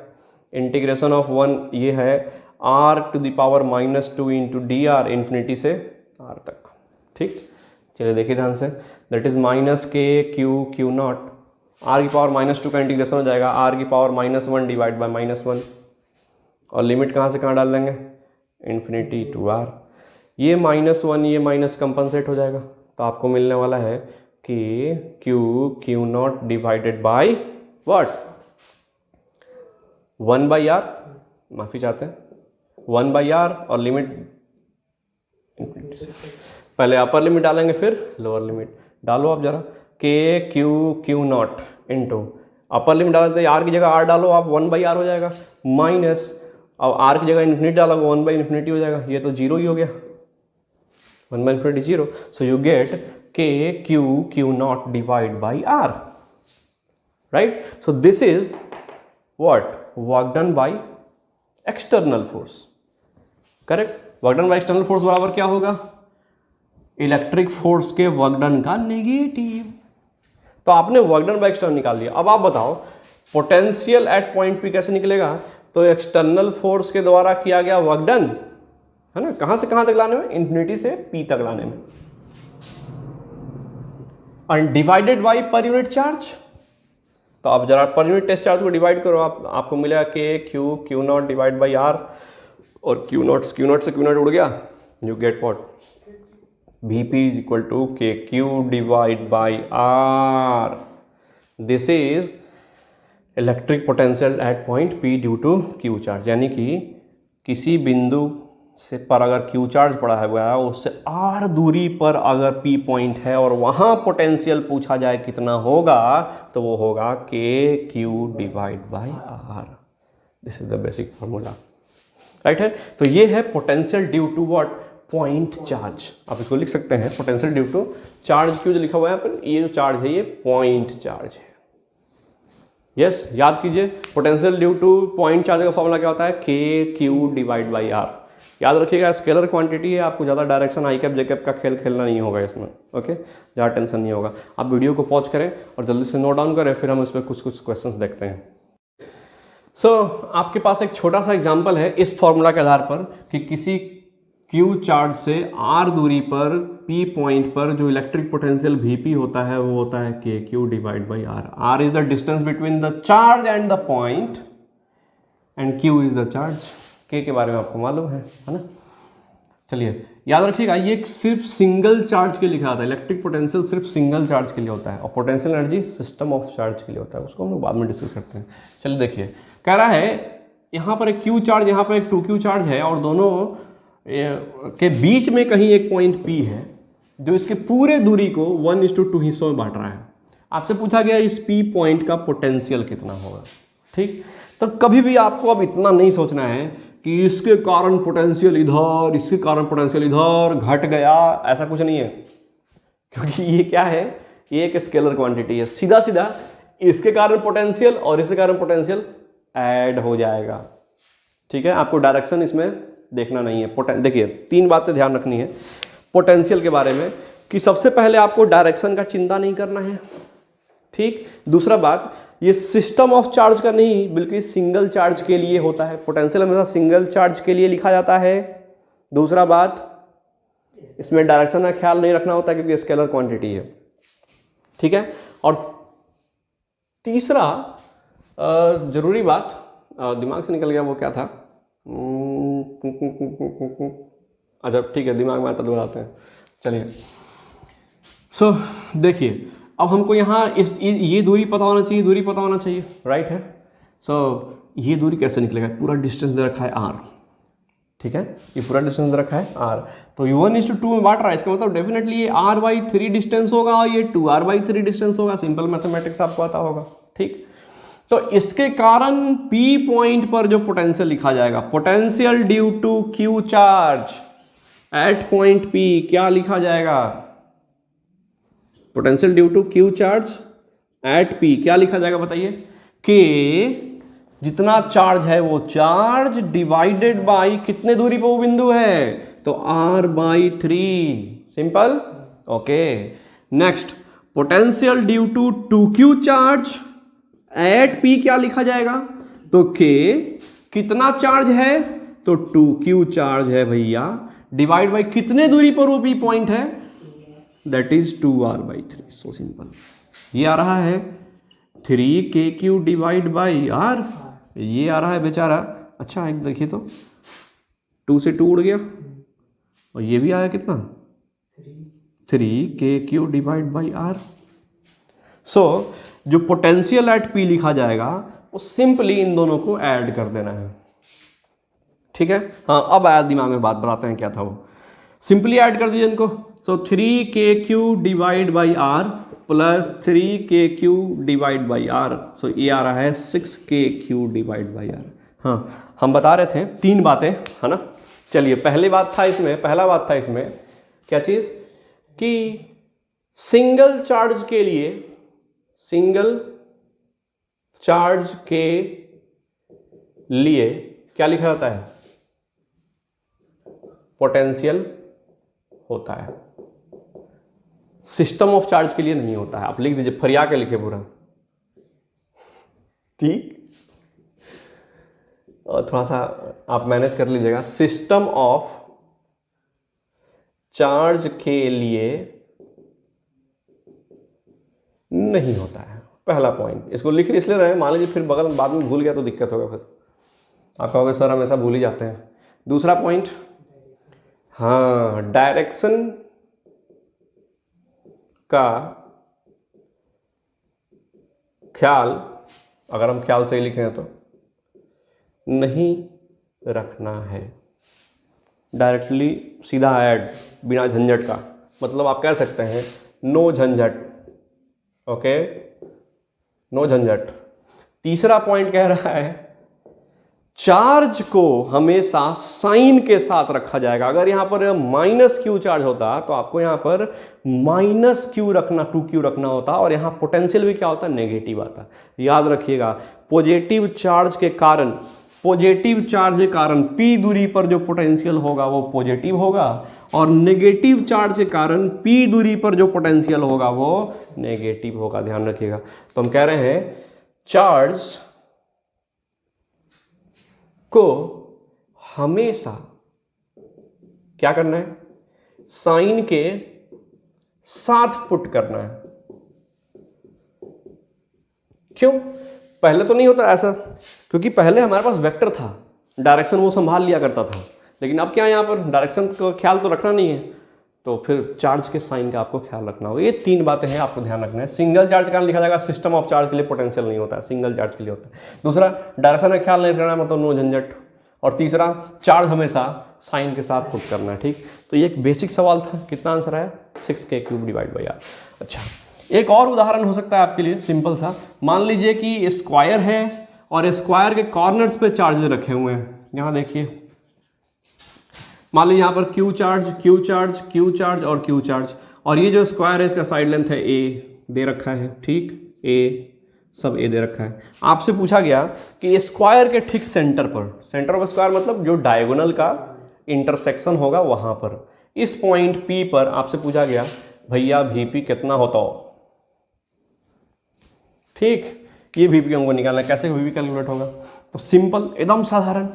इंटीग्रेशन ऑफ 1 ये है r to the power -2 into d r, infinity से r तक। ठीक, चलिए देखिए ध्यान से, that is minus k Q naught, r की पावर -2 का इंटीग्रेशन हो जाएगा r की पावर -1 डिवाइड बाई -1, और लिमिट कहाँ से कहाँ डाल देंगे, इन्फिनिटी टू r। ये -1 ये माइनस कंपनसेट हो जाएगा, तो आपको मिलने वाला है कि q naught divided by what, 1 by r, माफी चाहते हैं 1 बाई आर, और लिमिट इन्फिनिटी से, पहले अपर लिमिट डालेंगे फिर लोअर लिमिट डालो आप जरा, के Q not into upper limit डालते आर की जगह आर डालो आप, 1 बाई आर हो जाएगा, माइनस अब आर की जगह इन्फिनिटी डालोगे 1 बाई इन्फिनिटी हो जाएगा, ये तो जीरो ही हो गया, 1 by infinity zero, so you get K Q naught divide by R, right. So this is what, work done by external force, correct. Work done by external force बराबर क्या होगा, electric force के work done का negative. तो आपने work done by external निकाल दिया। अब आप बताओ पोटेंशियल एट पॉइंट पी कैसे निकलेगा, तो एक्सटर्नल फोर्स के द्वारा किया गया वर्क डन, है ना, कहां से कहां तक लाने में, इन्फिनिटी से पी तक लाने में, और divided by per unit charge. तो आप जरा पर यूनिट टेस्ट चार्ज को डिवाइड करो, आपको मिलेगा k Q naught divide by r, और क्यू नॉट से क्यू नॉट उड़ गया, you get what, Vp is equal to KQ divide by R. This is electric potential at point P due to Q charge, यानी कि किसी बिंदु से पर अगर क्यू चार्ज पड़ा है हुआ है, उससे आर दूरी पर अगर पी पॉइंट है और वहां पोटेंशियल पूछा जाए कितना होगा, तो वो होगा k q divide by r. This is the basic formula, right है। तो ये है potential due to what, point charge. आप इसको लिख सकते हैं पोटेंशियल ड्यू टू चार्ज, क्यों जो लिखा हुआ है यहाँ पर, ये जो चार्ज है ये पॉइंट चार्ज है। यस, याद कीजिए potential due two point charge का फॉर्मूला क्या होता है, के क्यू डिवाइड बाई आर। याद रखिएगा स्केलर क्वांटिटी है, आपको ज़्यादा direction I cap J cap का खेल खेलना नहीं होगा इसमें, ओके, ज़्यादा टेंशन नहीं होगा। आप वीडियो को पॉज करें और जल्दी से नोट डाउन करें, फिर हम इस पर कुछ कुछ क्वेश्चंस देखते हैं। सो आपके पास एक छोटा सा एग्जाम्पल है इस फॉर्मूला के आधार पर कि किसी क्यू चार्ज से आर दूरी पर पी पॉइंट पर जो इलेक्ट्रिक पोटेंशियल वीपी होता है वो होता है के q divide by r. R is the distance between the charge and the point and q is the charge. के बारे में आपको मालूम है ना। चलिए याद रखिएगा, ये सिर्फ सिंगल चार्ज के लिए लिखा था, इलेक्ट्रिक पोटेंशियल सिर्फ सिंगल चार्ज के लिए होता है और potential energy system of charge के लिए होता है, उसको हम लोग बाद में डिस्कस करते हैं। चलिए देखिए, कह रहा है यहाँ पर एक क्यू चार्ज, यहाँ पर एक 2q चार्ज है और दोनों के बीच में कहीं एक पॉइंट P है जो इसके पूरे दूरी को 1:2 हिस्सों में बांट रहा है। आपसे पूछा गया इस P पॉइंट का पोटेंशियल कितना होगा, ठीक। तो कभी भी आपको अब इतना नहीं सोचना है कि इसके कारण पोटेंशियल इधर, इसके कारण पोटेंशियल इधर घट गया, ऐसा कुछ नहीं है, क्योंकि ये क्या है, ये एक स्केलर क्वांटिटी है। सीधा सीधा इसके कारण पोटेंशियल और इसके कारण पोटेंशियल ऐड हो जाएगा, ठीक है। आपको डायरेक्शन इसमें देखना नहीं है। देखिए 3 बातें ध्यान रखनी है पोटेंशियल के बारे में, कि सबसे पहले आपको डायरेक्शन का चिंता नहीं करना है, ठीक। दूसरा बात, ये सिस्टम ऑफ चार्ज का नहीं बल्कि सिंगल चार्ज के लिए होता है, पोटेंशियल हमेशा सिंगल चार्ज के लिए लिखा जाता है। दूसरा बात, इसमें डायरेक्शन का ख्याल नहीं रखना होता क्योंकि स्केलर क्वांटिटी है, ठीक है। और तीसरा जरूरी बात, दिमाग से निकल गया वो क्या था, अच्छा ठीक है, दिमाग में आता दोहराते हैं। चलिए सो देखिए, अब हमको यहाँ ये दूरी पता होना चाहिए, दूरी पता होना चाहिए, राइट है। सो ये दूरी कैसे निकलेगा, पूरा डिस्टेंस दे रखा है r, ठीक है, ये पूरा डिस्टेंस दे रखा है r, तो ये 1:2 में बांट रहा है, इसका मतलब डेफिनेटली ये r/3 डिस्टेंस होगा और ये 2r/3 डिस्टेंस होगा। सिंपल मैथमेटिक्स आपको आता होगा, ठीक। तो इसके कारण P पॉइंट पर जो पोटेंशियल लिखा जाएगा, potential due to Q charge at point P, क्या लिखा जाएगा, potential due to Q charge at P क्या लिखा जाएगा बताइए, के जितना चार्ज है वो चार्ज डिवाइडेड बाई कितने दूरी पर वो बिंदु है, तो r/3, simple, okay. Next, potential due to 2q charge at P क्या लिखा जाएगा, तो K कितना चार्ज है, तो 2q चार्ज है भैया, डिवाइड बाई कितने दूरी पर वो P पॉइंट है, that is 2r/3। So simple, ये आ रहा है 3kq डिवाइड बाई r, ये आ रहा है बेचारा, अच्छा एक देखिए तो 2 से 2 उड़ गया और ये भी आया कितना, 3kq डिवाइड बाई r। सो जो पोटेंशियल एट P लिखा जाएगा वो सिंपली इन दोनों को ऐड कर देना है, ठीक है। हाँ अब आया दिमाग में बात, बताते हैं क्या था वो, सिंपली ऐड कर दीजिए इनको। सो 3kq divide by r plus 3kq divide by r, सो ये आ रहा है 6kq डिवाइड बाई r। हाँ हम बता रहे थे 3 बातें, है ना। चलिए पहला बात था इसमें क्या चीज़, कि सिंगल चार्ज के लिए क्या लिखा जाता है, पोटेंशियल होता है, सिस्टम ऑफ चार्ज के लिए नहीं होता है। आप लिख दीजिए, फरिया के लिखे पूरा, ठीक। और थोड़ा सा आप मैनेज कर लीजिएगा, सिस्टम ऑफ चार्ज के लिए नहीं होता है, पहला पॉइंट। इसको लिख इसलिए रहे, मान लीजिए फिर बगल बाद में भूल गया तो दिक्कत होगा, फिर आप कहोगे सर हमेशा भूल ही जाते हैं। दूसरा पॉइंट, हाँ डायरेक्शन का ख्याल, अगर हम ख्याल से ही लिखें तो नहीं रखना है, डायरेक्टली सीधा ऐड, बिना झंझट का, मतलब आप कह सकते हैं नो झंझट, ओके, नो झंझट। तीसरा पॉइंट कह रहा है चार्ज को हमेशा साइन के साथ रखा जाएगा। अगर यहां पर माइनस क्यू चार्ज होता तो आपको यहां पर माइनस क्यू रखना, 2q रखना होता, और यहां पोटेंशियल भी क्या होता, नेगेटिव आता। याद रखिएगा, पॉजिटिव चार्ज के कारण, पॉजिटिव चार्ज के कारण p दूरी पर जो पोटेंशियल होगा वो पॉजिटिव होगा, और नेगेटिव चार्ज के कारण p दूरी पर जो पोटेंशियल होगा वो नेगेटिव होगा। ध्यान रखिएगा। तो हम कह रहे हैं चार्ज को हमेशा क्या करना है, साइन के साथ पुट करना है। क्यों? पहले तो नहीं होता ऐसा, क्योंकि पहले हमारे पास वेक्टर था, डायरेक्शन वो संभाल लिया करता था, लेकिन अब क्या है, यहां पर डायरेक्शन का ख्याल तो रखना नहीं है, तो फिर चार्ज के साइन का आपको ख्याल रखना होगा। ये 3 बातें हैं, आपको ध्यान रखना है। सिंगल चार्ज का लिखा जाएगा, सिस्टम ऑफ चार्ज के लिए पोटेंशियल नहीं होता है, सिंगल चार्ज के लिए होता है। दूसरा, डायरेक्शन का ख्याल नहीं रखना, मतलब नो झंझट। और तीसरा, चार्ज हमेशा साइन के साथ पुट करना है। ठीक, तो ये एक बेसिक सवाल था। कितना आंसर आया, 6k³ डिवाइड बाई आर। अच्छा, एक और उदाहरण हो सकता है आपके लिए, सिंपल सा। मान लीजिए कि स्क्वायर है और स्क्वायर के कॉर्नर्स पे चार्जेस रखे हुए हैं। यहाँ देखिए, मान लीजिए यहाँ पर Q charge, Q charge, Q charge और क्यू चार्ज, और ये जो स्क्वायर है इसका साइड लेंथ है a दे रखा है। ठीक, a सब a दे रखा है। आपसे पूछा गया कि स्क्वायर के ठीक सेंटर पर, सेंटर ऑफ स्क्वायर मतलब जो डायगोनल का इंटरसेक्शन होगा वहां पर, इस पॉइंट P पर आपसे पूछा गया भैया VP कितना होता हो। ठीक, ये VP हमको निकालना है। कैसे VP कैलकुलेट होगा, तो सिंपल, एकदम साधारण,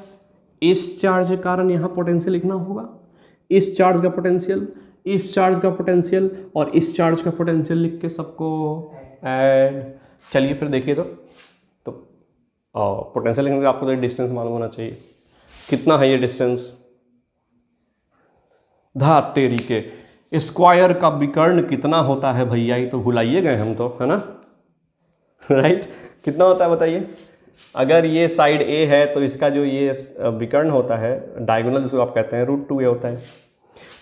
इस चार्ज के कारण यहां पोटेंशियल लिखना होगा, इस चार्ज का पोटेंशियल, इस चार्ज का पोटेंशियल और इस चार्ज का पोटेंशियल लिख के सबको ऐड। चलिए फिर देखिए, तो पोटेंशियल लिखने के आपको तो डिस्टेंस मालूम होना चाहिए। कितना है ये डिस्टेंस, धात तेरी के, स्क्वायर का विकर्ण कितना होता है भैया, ये तो भुलाइए गए हम तो, है ना, राइट। कितना होता है बताइए। अगर ये साइड A है तो इसका जो ये विकर्ण होता है, डायगोनल जिसको आप कहते हैं, √2a होता है।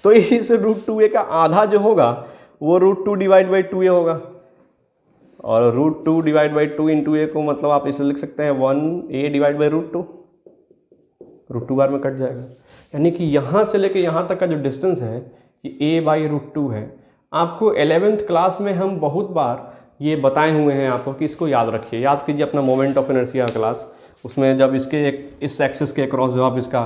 तो इस √2a का आधा जो होगा वो √2 डिवाइड बाई 2a होगा, और √2 डिवाइड बाई 2 इंटू a को मतलब आप इसे लिख सकते हैं 1a डिवाइड बाई √2, √2 बार में कट जाएगा। यानी कि यहाँ से लेके यहाँ तक का जो डिस्टेंस है ये a बाई √2 है। आपको 11th क्लास में हम बहुत बार ये बताए हुए हैं आपको कि इसको याद रखिए। याद कीजिए अपना मोमेंट ऑफ इनर्शिया क्लास, उसमें जब इसके इस एक्सिस के अक्रॉस जब आप इसका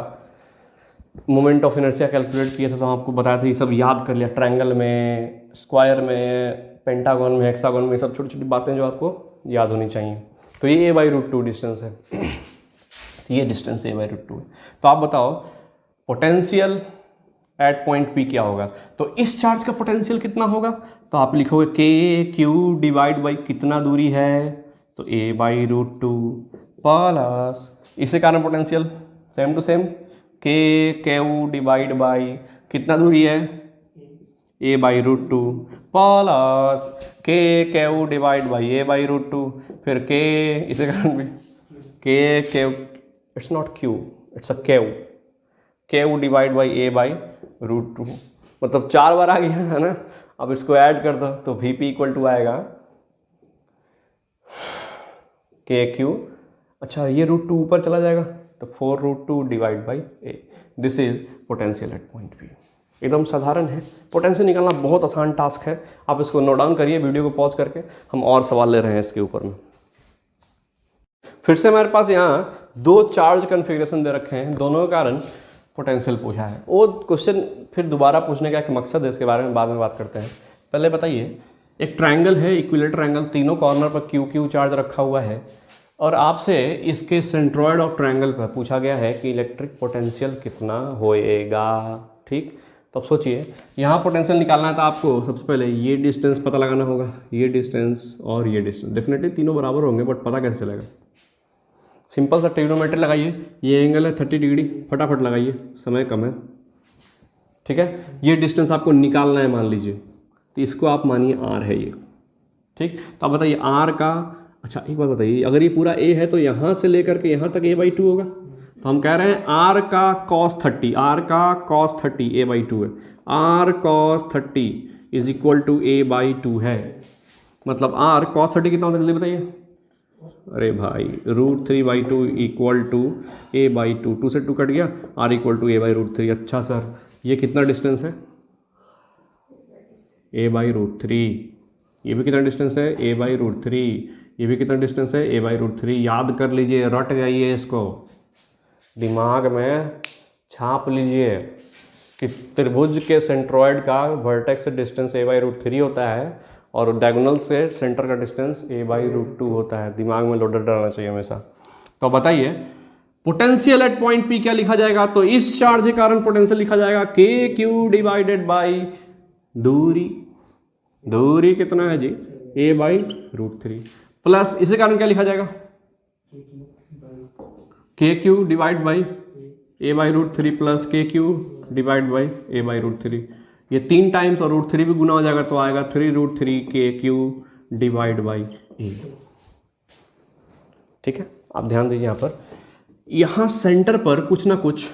मोमेंट ऑफ इनर्शिया कैलकुलेट किए थे तो आपको बताया था, ये सब याद कर लिया। ट्रायंगल में, स्क्वायर में, पेंटागन में, हेक्सागन में, सब छोटी छोटी बातें जो आपको याद होनी चाहिए। तो ये a बाई √2 डिस्टेंस है, ये डिस्टेंस a बाई √2 है। तो आप बताओ पोटेंशियल एट पॉइंट P क्या होगा। तो इस चार्ज का पोटेंशियल कितना होगा, तो आप लिखोगे KQ डिवाइड बाई कितना दूरी है, तो a बाई √2 प्लस इसके कारण potential same to same KQ divide by कितना दूरी है, a by √2 plus KQ divide by a by √2, फिर K इसके कारण भी KQ, it's not Q, it's a KQ divide by a by √2, मतलब 4 बार आ गया है ना। अब इसको ऐड कर दो तो VP इक्वल टू आएगा KQ, अच्छा ये √2 ऊपर चला जाएगा तो 4√2 divide by a। This is potential at point P। एकदम साधारण है, पोटेंशियल निकालना बहुत आसान टास्क है। आप इसको नोट डाउन करिए, वीडियो को पॉज करके, हम और सवाल ले रहे हैं इसके ऊपर में। फिर से हमारे पास यहाँ 2 चार्ज कन्फिग्रेशन दे रखे हैं, दोनों के कारण पोटेंशियल पूछा है। वो क्वेश्चन फिर दोबारा पूछने का एक मकसद है, इसके बारे में बाद में बात करते हैं। पहले बताइए, एक ट्रायंगल है, इक्विलेटरल ट्रायंगल, तीनों कॉर्नर पर QQ चार्ज रखा हुआ है, और आपसे इसके सेंट्रॉयड ऑफ ट्रायंगल पर पूछा गया है कि इलेक्ट्रिक पोटेंशियल कितना होएगा। ठीक, तो अब सोचिए यहाँ पोटेंशियल निकालना है तो आपको सबसे पहले ये डिस्टेंस पता लगाना होगा, ये डिस्टेंस और ये डिस्टेंस। डेफिनेटली तीनों बराबर होंगे, बट पता कैसे चलेगा। सिंपल सा ट्रिग्नोमेट्री लगाइए, ये एंगल है 30 डिग्री, फटाफट लगाइए, समय कम है। ठीक है, ये डिस्टेंस आपको निकालना है मान लीजिए, तो इसको आप मानिए R है ये। ठीक, तो आप बताइए R का, अच्छा एक बात बताइए, अगर ये पूरा A है तो यहाँ से लेकर के यहाँ तक a बाई 2 होगा, तो हम कह रहे हैं r का cos 30, r का cos 30 a/2 है, r cos 30 is equal to a/2 है। मतलब r cos 30 कितना होता है जल्दी बताइए? अरे भाई √3/2 इक्वल टू a/2, 2 से 2 कट गया, r इक्वल टू a/√3। अच्छा सर ये कितना डिस्टेंस है? a/√3। ये भी कितना डिस्टेंस है? a/√3। ये भी कितना डिस्टेंस है? a/√3। याद कर लीजिए, रट जाइए, इसको दिमाग में छाप लीजिए कि त्रिभुज के सेंट्रॉइड का वर्टेक्स से डिस्टेंस a/√3 होता है और डायगोनल से सेंटर का डिस्टेंस a/√2 होता है। दिमाग में लोडर डालना चाहिए हमेशा। तो बताइए पोटेंशियल एट पॉइंट P क्या लिखा जाएगा? तो इस चार्ज के कारण पोटेंशियल लिखा जाएगा KQ डिवाइडेड बाई दूरी। दूरी कितना है जी? a/√3 प्लस इसी कारण क्या लिखा जाएगा? KQ divide by a/√3 plus KQ divide by a/√3। ये 3 टाइम्स और √3 भी गुना हो जाएगा तो आएगा 3√3 KQ डिवाइड बाई a। ठीक है, आप ध्यान दीजिए यहाँ पर, यहाँ सेंटर पर कुछ ना कुछ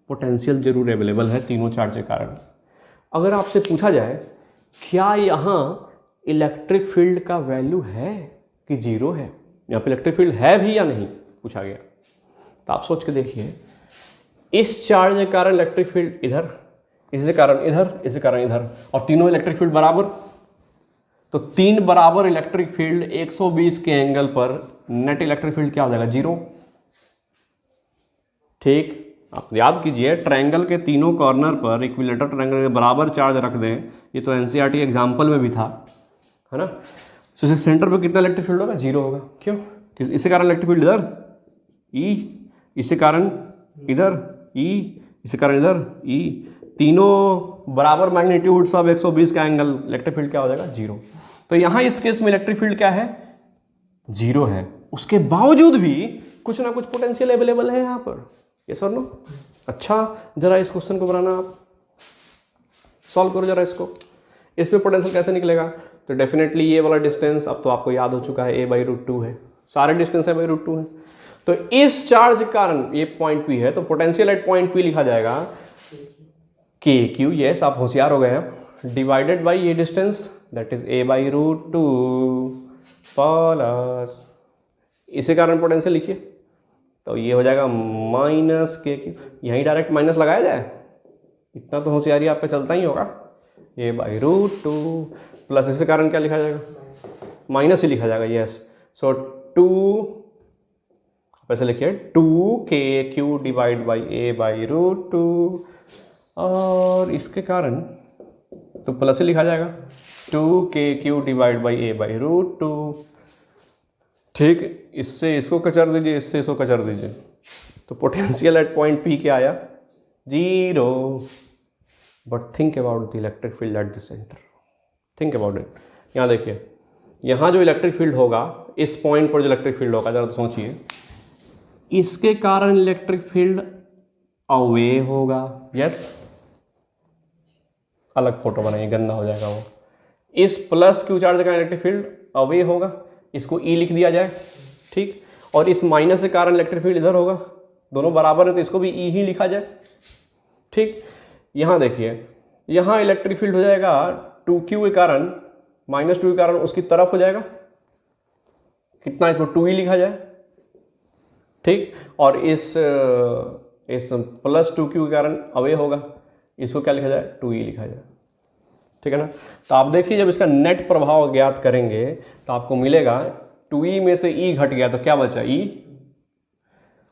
पोटेंशियल जरूर अवेलेबल है तीनों चार्ज के कारण। अगर आपसे पूछा जाए क्या यहाँ इलेक्ट्रिक फील्ड का वैल्यू है कि जीरो है, यहाँ पे इलेक्ट्रिक फील्ड है भी या नहीं पूछा गया, तो आप सोच के देखिए, इस चार्ज के कारण इलेक्ट्रिक फील्ड इधर, इसके कारण इधर, इसके कारण इधर, और तीनों इलेक्ट्रिक फील्ड बराबर, तो 3 बराबर इलेक्ट्रिक फील्ड 120 के एंगल पर नेट इलेक्ट्रिक फील्ड क्या हो जाएगा? जीरो। ठीक, आप याद कीजिए ट्रायंगल के तीनों कॉर्नर पर इक्विलेटरल ट्रायंगल के बराबर चार्ज रख दें, ये तो एनसीईआरटी एग्जाम्पल में भी था, है ना। तो इस सेंटर पर कितना इलेक्ट्रिक फील्ड होगा? जीरो होगा। क्यों? इसके कारण इलेक्ट्रिक फील्ड इधर ई, इसके कारण इधर ई, इसके कारण इधर ई, तीनों बराबर मैग्नीट्यूड सब 120 का एंगल, इलेक्ट्रिक फील्ड क्या हो जाएगा? जीरो। तो यहाँ इस केस में इलेक्ट्रिक फील्ड क्या है? जीरो है। उसके बावजूद भी कुछ ना कुछ पोटेंशियल अवेलेबल है यहाँ पर, यस और नो? अच्छा जरा इस क्वेश्चन को बनाना, आप सॉल्व करो जरा इसको, इसमें पोटेंशियल कैसे निकलेगा? तो डेफिनेटली ये वाला डिस्टेंस अब तो आपको याद हो चुका है, a/√2 है, सारे डिस्टेंस a/√2 है। तो इस चार्ज के कारण ये पॉइंट P है, तो पोटेंशियल एट पॉइंट P लिखा जाएगा KQ, यस आप होशियार हो गए हैं, डिवाइडेड बाई ये distance that is a/√2 plus इसी कारण पोटेंशियल लिखिए, तो ये हो जाएगा माइनस KQ। यहीं डायरेक्ट माइनस लगाया जाए, इतना तो होशियारी आप पे चलता ही होगा, a/√2 प्लस इसी कारण क्या लिखा जाएगा? माइनस ही लिखा जाएगा, यस। सो 2 वैसे लिखिए 2KQ डिवाइड बाई a/√2 और इसके कारण तो प्लस ही लिखा जाएगा 2KQ डिवाइड बाई a/√2। ठीक, इससे इसको कचर दीजिए, इससे इसको कचर दीजिए, तो पोटेंशियल एट पॉइंट P क्या आया? Zero. But think about the electric field at the centre, think about it. यहाँ देखिए, यहाँ जो इलेक्ट्रिक फील्ड होगा, इस पॉइंट पर जो इलेक्ट्रिक फील्ड होगा, जरा तो सोचिए, इसके कारण इलेक्ट्रिक फील्ड अवे होगा, यस। अलग फोटो बनाइए, गंदा हो जाएगा वो। इस प्लस क्यू चार्ज का इलेक्ट्रिक फील्ड अवे होगा, इसको ई लिख दिया जाए, ठीक। और इस माइनस के कारण इलेक्ट्रिक फील्ड इधर होगा, दोनों बराबर है तो इसको भी ई ही लिखा जाए, ठीक। यहाँ देखिए, यहाँ इलेक्ट्रिक फील्ड हो जाएगा 2Q के कारण, -2 के कारण उसकी तरफ हो जाएगा, कितना, इसको 2E लिखा जाए, ठीक। और इस प्लस 2Q के कारण अवे होगा, इसको क्या लिखा जाए? 2E लिखा जाए, ठीक है ना। तो आप देखिए जब इसका नेट प्रभाव ज्ञात करेंगे तो आपको मिलेगा 2E में से E घट गया तो क्या बचा? E,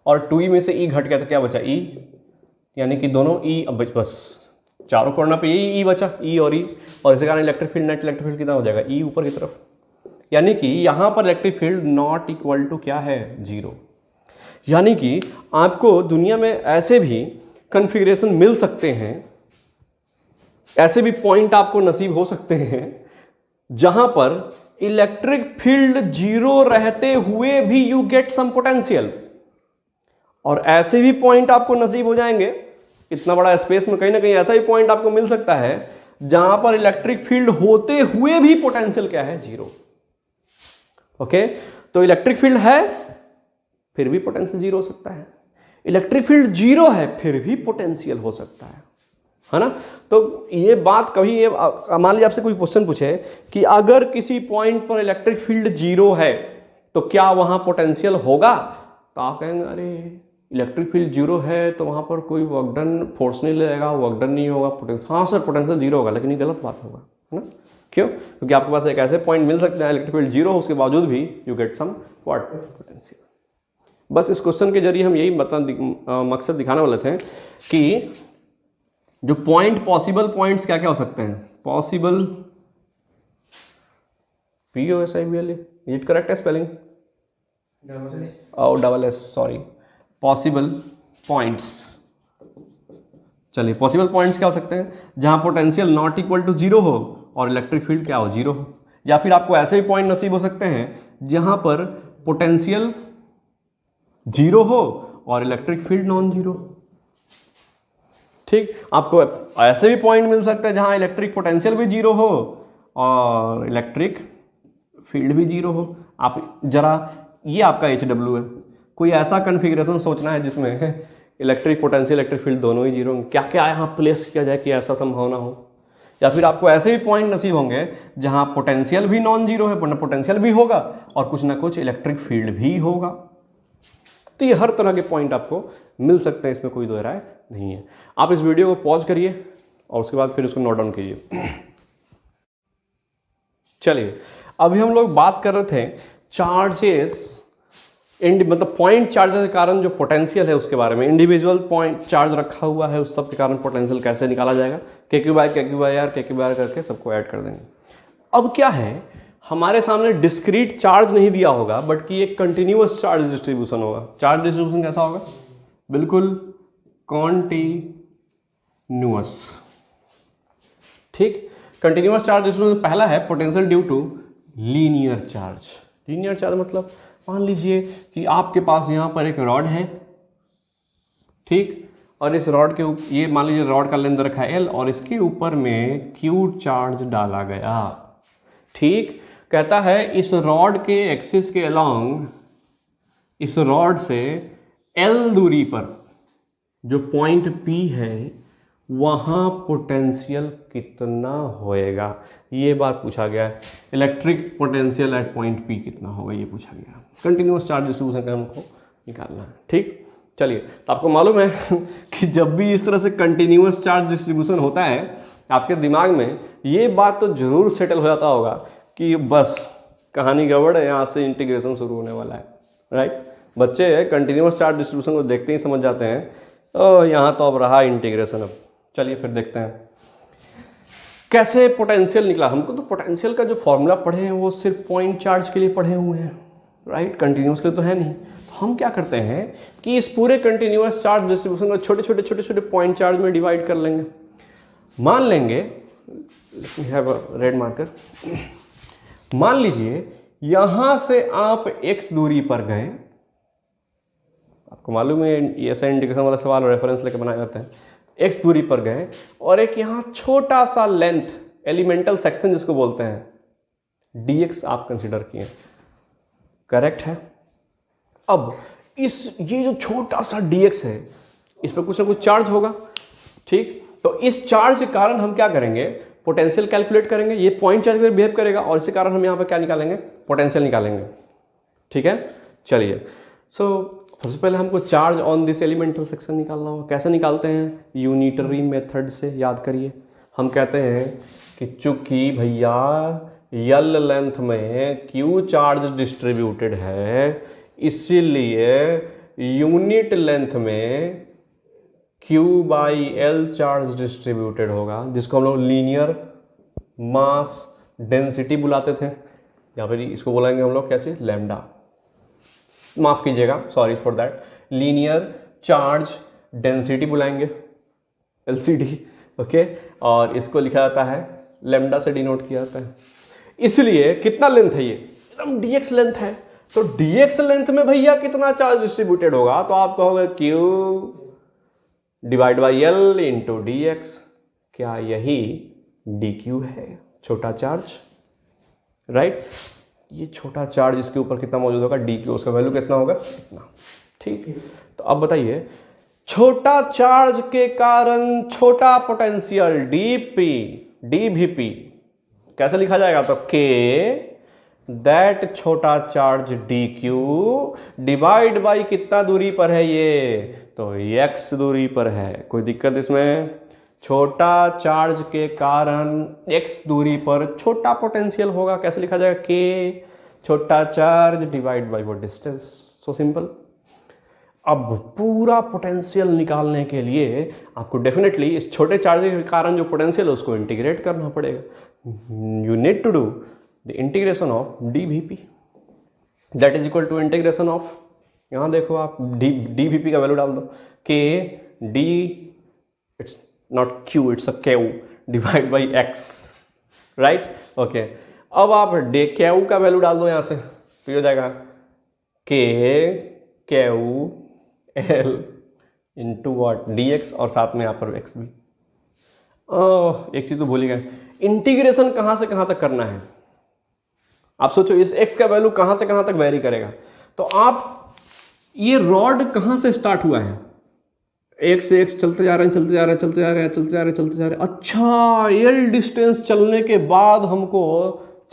और 2E में से E घट गया तो क्या बचा? E, यानी कि दोनों E, अब बस चारों कोना पे यही E बचा, E और E, और इसी कारण electric field, net electric field कितना हो जाएगा? E ऊपर की तरफ, यानी कि यहाँ पर electric field not equal to क्या है? जीरो। यानी कि आपको दुनिया में ऐसे भी कॉन्फ़िगरेशन मिल सकते हैं, ऐसे भी पॉइंट आपको नसीब हो सकते हैं जहां पर इलेक्ट्रिक फील्ड जीरो रहते हुए भी यू गेट सम पोटेंशियल, और ऐसे भी पॉइंट आपको नसीब हो जाएंगे, इतना बड़ा स्पेस में कहीं ना कहीं ऐसा ही पॉइंट आपको मिल सकता है जहां पर इलेक्ट्रिक फील्ड होते हुए भी पोटेंशियल क्या है? जीरो। ओके, तो इलेक्ट्रिक फील्ड है फिर भी पोटेंशियल जीरो हो सकता है। इलेक्ट्रिक फील्ड जीरो है फिर भी पोटेंशियल हो सकता है ना। तो ये बात कभी ये मान लीजिए आपसे कोई क्वेश्चन पूछे कि अगर किसी पॉइंट पर इलेक्ट्रिक फील्ड जीरो है तो क्या वहां पोटेंशियल होगा, तो आप कहेंगे अरे इलेक्ट्रिक फील्ड जीरो है तो वहां पर कोई वर्क डन फोर्स नहीं लगेगा, वर्क डन नहीं होगा, पोटेंशियल, हाँ सर पोटेंशियल जीरो होगा, लेकिन ये गलत बात होगा, है ना। क्यों? क्योंकि आपके पास एक ऐसे पॉइंट मिल सकते हैं इलेक्ट्रिक फील्ड जीरो हो उसके बावजूद भी you get somewhat potential. बस इस क्वेश्चन के जरिए हम यही मकसद दिखाने वाले थे कि जो पॉइंट पॉसिबल पॉइंट्स क्या क्या हो सकते हैं, possible POSIBLE, is it correct है spelling? Double S sorry, possible points. चलिए पॉसिबल पॉइंट्स क्या हो सकते हैं, जहां potential not equal to zero हो और इलेक्ट्रिक फील्ड क्या हो, जीरो हो। या फिर आपको ऐसे भी पॉइंट नसीब हो सकते हैं जहां पर पोटेंशियल जीरो हो और इलेक्ट्रिक फील्ड नॉन जीरो। ठीक, आपको ऐसे भी पॉइंट मिल सकते हैं जहां इलेक्ट्रिक पोटेंशियल भी जीरो हो और इलेक्ट्रिक फील्ड भी जीरो हो। आप जरा, ये आपका HW है, कोई ऐसा कन्फिग्रेशन सोचना है जिसमें इलेक्ट्रिक पोटेंशियल इलेक्ट्रिक फील्ड दोनों ही जीरो होंगे, क्या क्या यहाँ प्लेस किया जाए कि ऐसा संभावना हो। या फिर आपको ऐसे भी पॉइंट नसीब होंगे जहां पोटेंशियल भी नॉन जीरो है, पोटेंशियल भी होगा और कुछ ना कुछ इलेक्ट्रिक फील्ड भी होगा। तो ये हर तरह के पॉइंट आपको मिल सकते हैं, इसमें कोई दो राय नहीं है। आप इस वीडियो को पॉज करिए और उसके बाद फिर उसको नोट डाउन कीजिए। चलिए अभी हम लोग बात कर रहे थे चार्जेस, मतलब पॉइंट चार्जेस के कारण जो पोटेंशियल है उसके बारे में। इंडिविजुअल पॉइंट चार्ज रखा हुआ है उस सब के कारण पोटेंशियल कैसे निकाला जाएगा, KQ बाय आर करके सबको ऐड कर देंगे। अब क्या है, हमारे सामने डिस्क्रीट चार्ज नहीं दिया होगा बट कि एक कंटिन्यूअस चार्ज डिस्ट्रीब्यूशन होगा। चार्ज डिस्ट्रीब्यूशन कैसा होगा, बिल्कुल कॉन्टिन्यूअस। ठीक, कंटिन्यूअस चार्ज डिस्ट्रीब्यूशन पहला है potential due to linear charge. Linear charge मतलब मान लीजिए कि आपके पास यहाँ पर एक रॉड है, ठीक, और इस रॉड के ऊपर ये मान लीजिए रॉड का लेंथ रखा है L और इसके ऊपर में Q चार्ज डाला गया। ठीक, कहता है इस रॉड के एक्सिस के अलोंग, इस रॉड से L दूरी पर जो पॉइंट P है वहां पोटेंशियल कितना होएगा, ये बात पूछा गया है। Electric potential at point P कितना होगा ये पूछा गया। कंटिन्यूअस चार्ज डिस्ट्रीब्यूशन का हमको निकालना है। ठीक, चलिए तो आपको मालूम है कि जब भी इस तरह से कंटिन्यूअस चार्ज डिस्ट्रीब्यूशन होता है आपके दिमाग में ये बात तो जरूर सेटल हो जाता होगा कि बस कहानी गड़बड़ है, यहाँ से इंटीग्रेशन शुरू होने वाला है। राइट, बच्चे कंटिन्यूअस चार्ज डिस्ट्रीब्यूशन को देखते ही समझ जाते हैं तो यहाँ तो अब रहा इंटीग्रेशन। अब चलिए फिर देखते हैं कैसे पोटेंशियल निकला। हमको तो पोटेंशियल का जो फॉर्मूला पढ़े हैं वो सिर्फ पॉइंट चार्ज के लिए पढ़े हुए हैं, राइट, कंटिन्यूअस के लिए तो है नहीं। तो हम क्या करते हैं कि इस पूरे कंटिन्यूअस चार्ज डिस्ट्रीब्यूशन को छोटे छोटे पॉइंट चार्ज में डिवाइड कर लेंगे। मान लेंगे, let me have a red marker, मान लीजिए यहां से आप x दूरी पर गए, आपको मालूम है ये ऐसा इंडिकेशन वाला सवाल रेफरेंस लेके बनाए जाते हैं। x दूरी पर गए और एक यहां छोटा सा लेंथ एलिमेंटल सेक्शन जिसको बोलते हैं dx आप कंसीडर किए, करेक्ट है। अब ये जो छोटा सा dx है इस पर कुछ ना कुछ चार्ज होगा। ठीक, तो इस चार्ज के कारण हम क्या करेंगे, पोटेंशियल कैलकुलेट करेंगे। ये पॉइंट चार्ज में बिहेव करेगा और इसी कारण हम यहाँ पर क्या निकालेंगे, पोटेंशियल निकालेंगे। ठीक है, चलिए सबसे पहले हमको charge on this elemental section निकालना होगा। कैसे निकालते हैं, यूनिटरी मेथड से, याद करिए। हम कहते हैं कि चूंकि भैया यल लेंथ में Q चार्ज डिस्ट्रीब्यूटेड है इसीलिए यूनिट लेंथ में Q by L charge distributed होगा, जिसको हम लोग लीनियर मास डेंसिटी बुलाते थे। या फिर इसको बोलेंगे हम लोग क्या चीज, लैम्डा, माफ कीजिएगा, sorry for that, linear charge density बुलाएंगे, LCD, ओके। और इसको लिखा जाता है लैम्डा से डिनोट किया जाता है। इसलिए कितना लेंथ है, ये एकदम dx लेंथ है, तो dx लेंथ में भैया कितना चार्ज डिस्ट्रीब्यूटेड होगा, तो आप कहोगे Q divide by L into dx। क्या यही dq है, छोटा चार्ज, राइट। ये छोटा चार्ज इसके ऊपर कितना मौजूद होगा, dq, उसका वैल्यू कितना होगा, इतना। ठीक, तो अब बताइए, छोटा चार्ज के कारण छोटा पोटेंशियल डीवीपी कैसे लिखा जाएगा? तो के दैट छोटा charge D Q divide by कितना दूरी पर है ये? तो x दूरी पर है। कोई दिक्कत इसमें? छोटा चार्ज के कारण x दूरी पर छोटा पोटेंशियल होगा, कैसे लिखा जाएगा? के छोटा चार्ज डिवाइड बाई वो डिस्टेंस। So simple. अब पूरा पोटेंशियल निकालने के लिए आपको डेफिनेटली इस छोटे चार्ज के कारण जो पोटेंशियल है उसको इंटीग्रेट करना पड़ेगा। You need to do the integration of dVp that is equal to integration of, यहाँ देखो आप dVp का वैल्यू डाल दो, k d it's not q it's a q divide by x, right? Okay, अब आप डे क्यू का value डाल दो यहाँ से, तो ये हो जाएगा के Q L into what D x, और साथ में यहाँ पर एक्स भी। एक चीज़ तो भूल ही गए, इंटीग्रेशन कहाँ से कहाँ तक करना है? आप सोचो इस x का वैल्यू कहाँ से कहाँ तक वेरी करेगा? तो आप ये रॉड कहाँ से स्टार्ट हुआ है? x से x चलते जा रहे हैं, चलते जा रहे हैं, चलते जा रहे हैं, चलते जा रहे हैं, चलते जा रहे हैं। अच्छा, l डिस्टेंस चलने के बाद हमको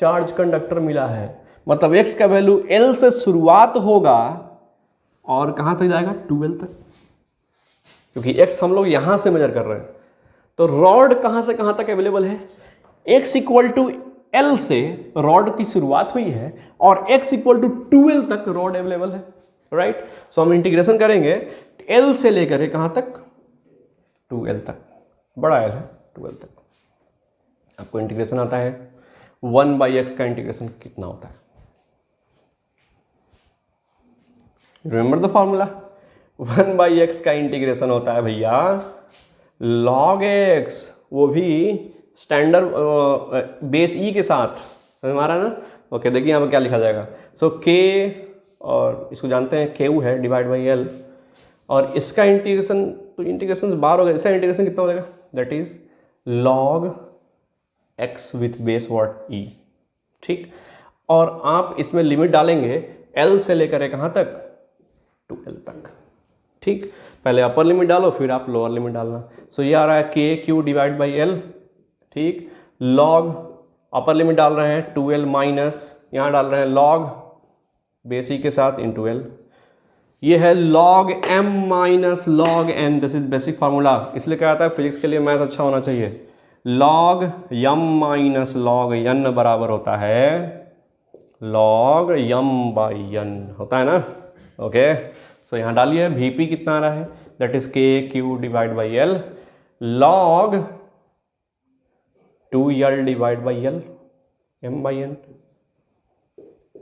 चार्ज कंडक्टर मिला है, मतलब x का वैल्यू l से शुरुआत होगा और कहाँ तक जाएगा? 2l तक, क्योंकि x हम लोग यहाँ से मेजर कर रहे हैं। तो रॉड कहाँ से कहाँ तक अवेलेबल है? x इक्वल टू L से रॉड की शुरुआत हुई है और x इक्वल टू 2L तक रॉड अवेलेबल है, राइट? सो हम इंटीग्रेशन करेंगे L से लेकर कहाँ तक? 2L तक, बड़ा L है 2L तक। आपको इंटीग्रेशन आता है 1/x का इंटीग्रेशन कितना होता है? रिमेंबर द फॉर्मूला, 1/x का इंटीग्रेशन होता है भैया log x, वो भी स्टैंडर्ड बेस ई के साथ, समझ में आ रहा है ना? ओके, देखिए यहाँ पर क्या लिखा जाएगा। सो के, और इसको जानते हैं क्यू है डिवाइड बाई एल, और इसका इंटीग्रेशन, तो इंटीग्रेशन बाहर होगा, इसका इंटीग्रेशन कितना हो जाएगा? That is log x with base what e, ठीक? और आप इसमें लिमिट डालेंगे l से लेकर कहाँ तक? 2l तक, ठीक? पहले अपर लिमिट डालो, फिर आप लोअर लिमिट डालना। सो ये आ रहा है के क्यू डिवाइड बाई एल, ठीक? लॉग अपर लिमिट डाल रहे हैं 2l माइनस, यहाँ डाल रहे हैं लॉग बेस ई के साथ इंटू एल। ये है log m minus log n, this is basic formula. इसलिए क्या आता है, फिजिक्स के लिए मैथ अच्छा होना चाहिए। log m minus log n बराबर होता है log m बाई n, होता है ना? ओके, सो यहाँ डालिए Vp कितना आ रहा है? That is k q divide by l log 2l divide by l m by n।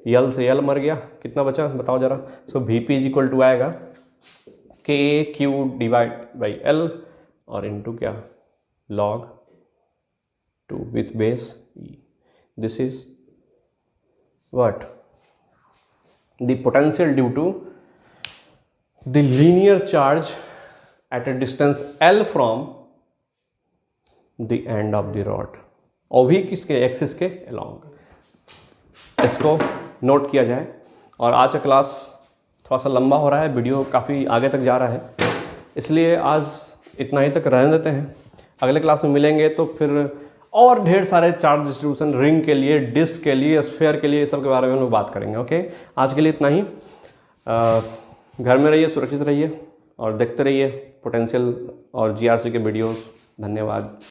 L से यल मर गया, कितना बचा बताओ जरा? So Vp is equal to आएगा k q divide by l और इनटू क्या? log 2 with base e. This is what? The potential due to the linear charge at a distance L from the end of the rod, और भी किसके? Axis के along. इसको note किया जाए। और आज का क्लास थोड़ा सा लंबा हो रहा है, वीडियो काफ़ी आगे तक जा रहा है, इसलिए आज इतना ही तक रहने देते हैं। अगले क्लास में मिलेंगे तो फिर और ढेर सारे चार्ज डिस्ट्रीब्यूशन, रिंग के लिए, डिस्क के लिए, स्फीयर के लिए, सब के बारे में हम लोग बात करेंगे। ओके, आज के लिए इतना ही। घर में रहिए, सुरक्षित रहिए और देखते रहिए पोटेंशियल और जीआरसी के वीडियोस। धन्यवाद।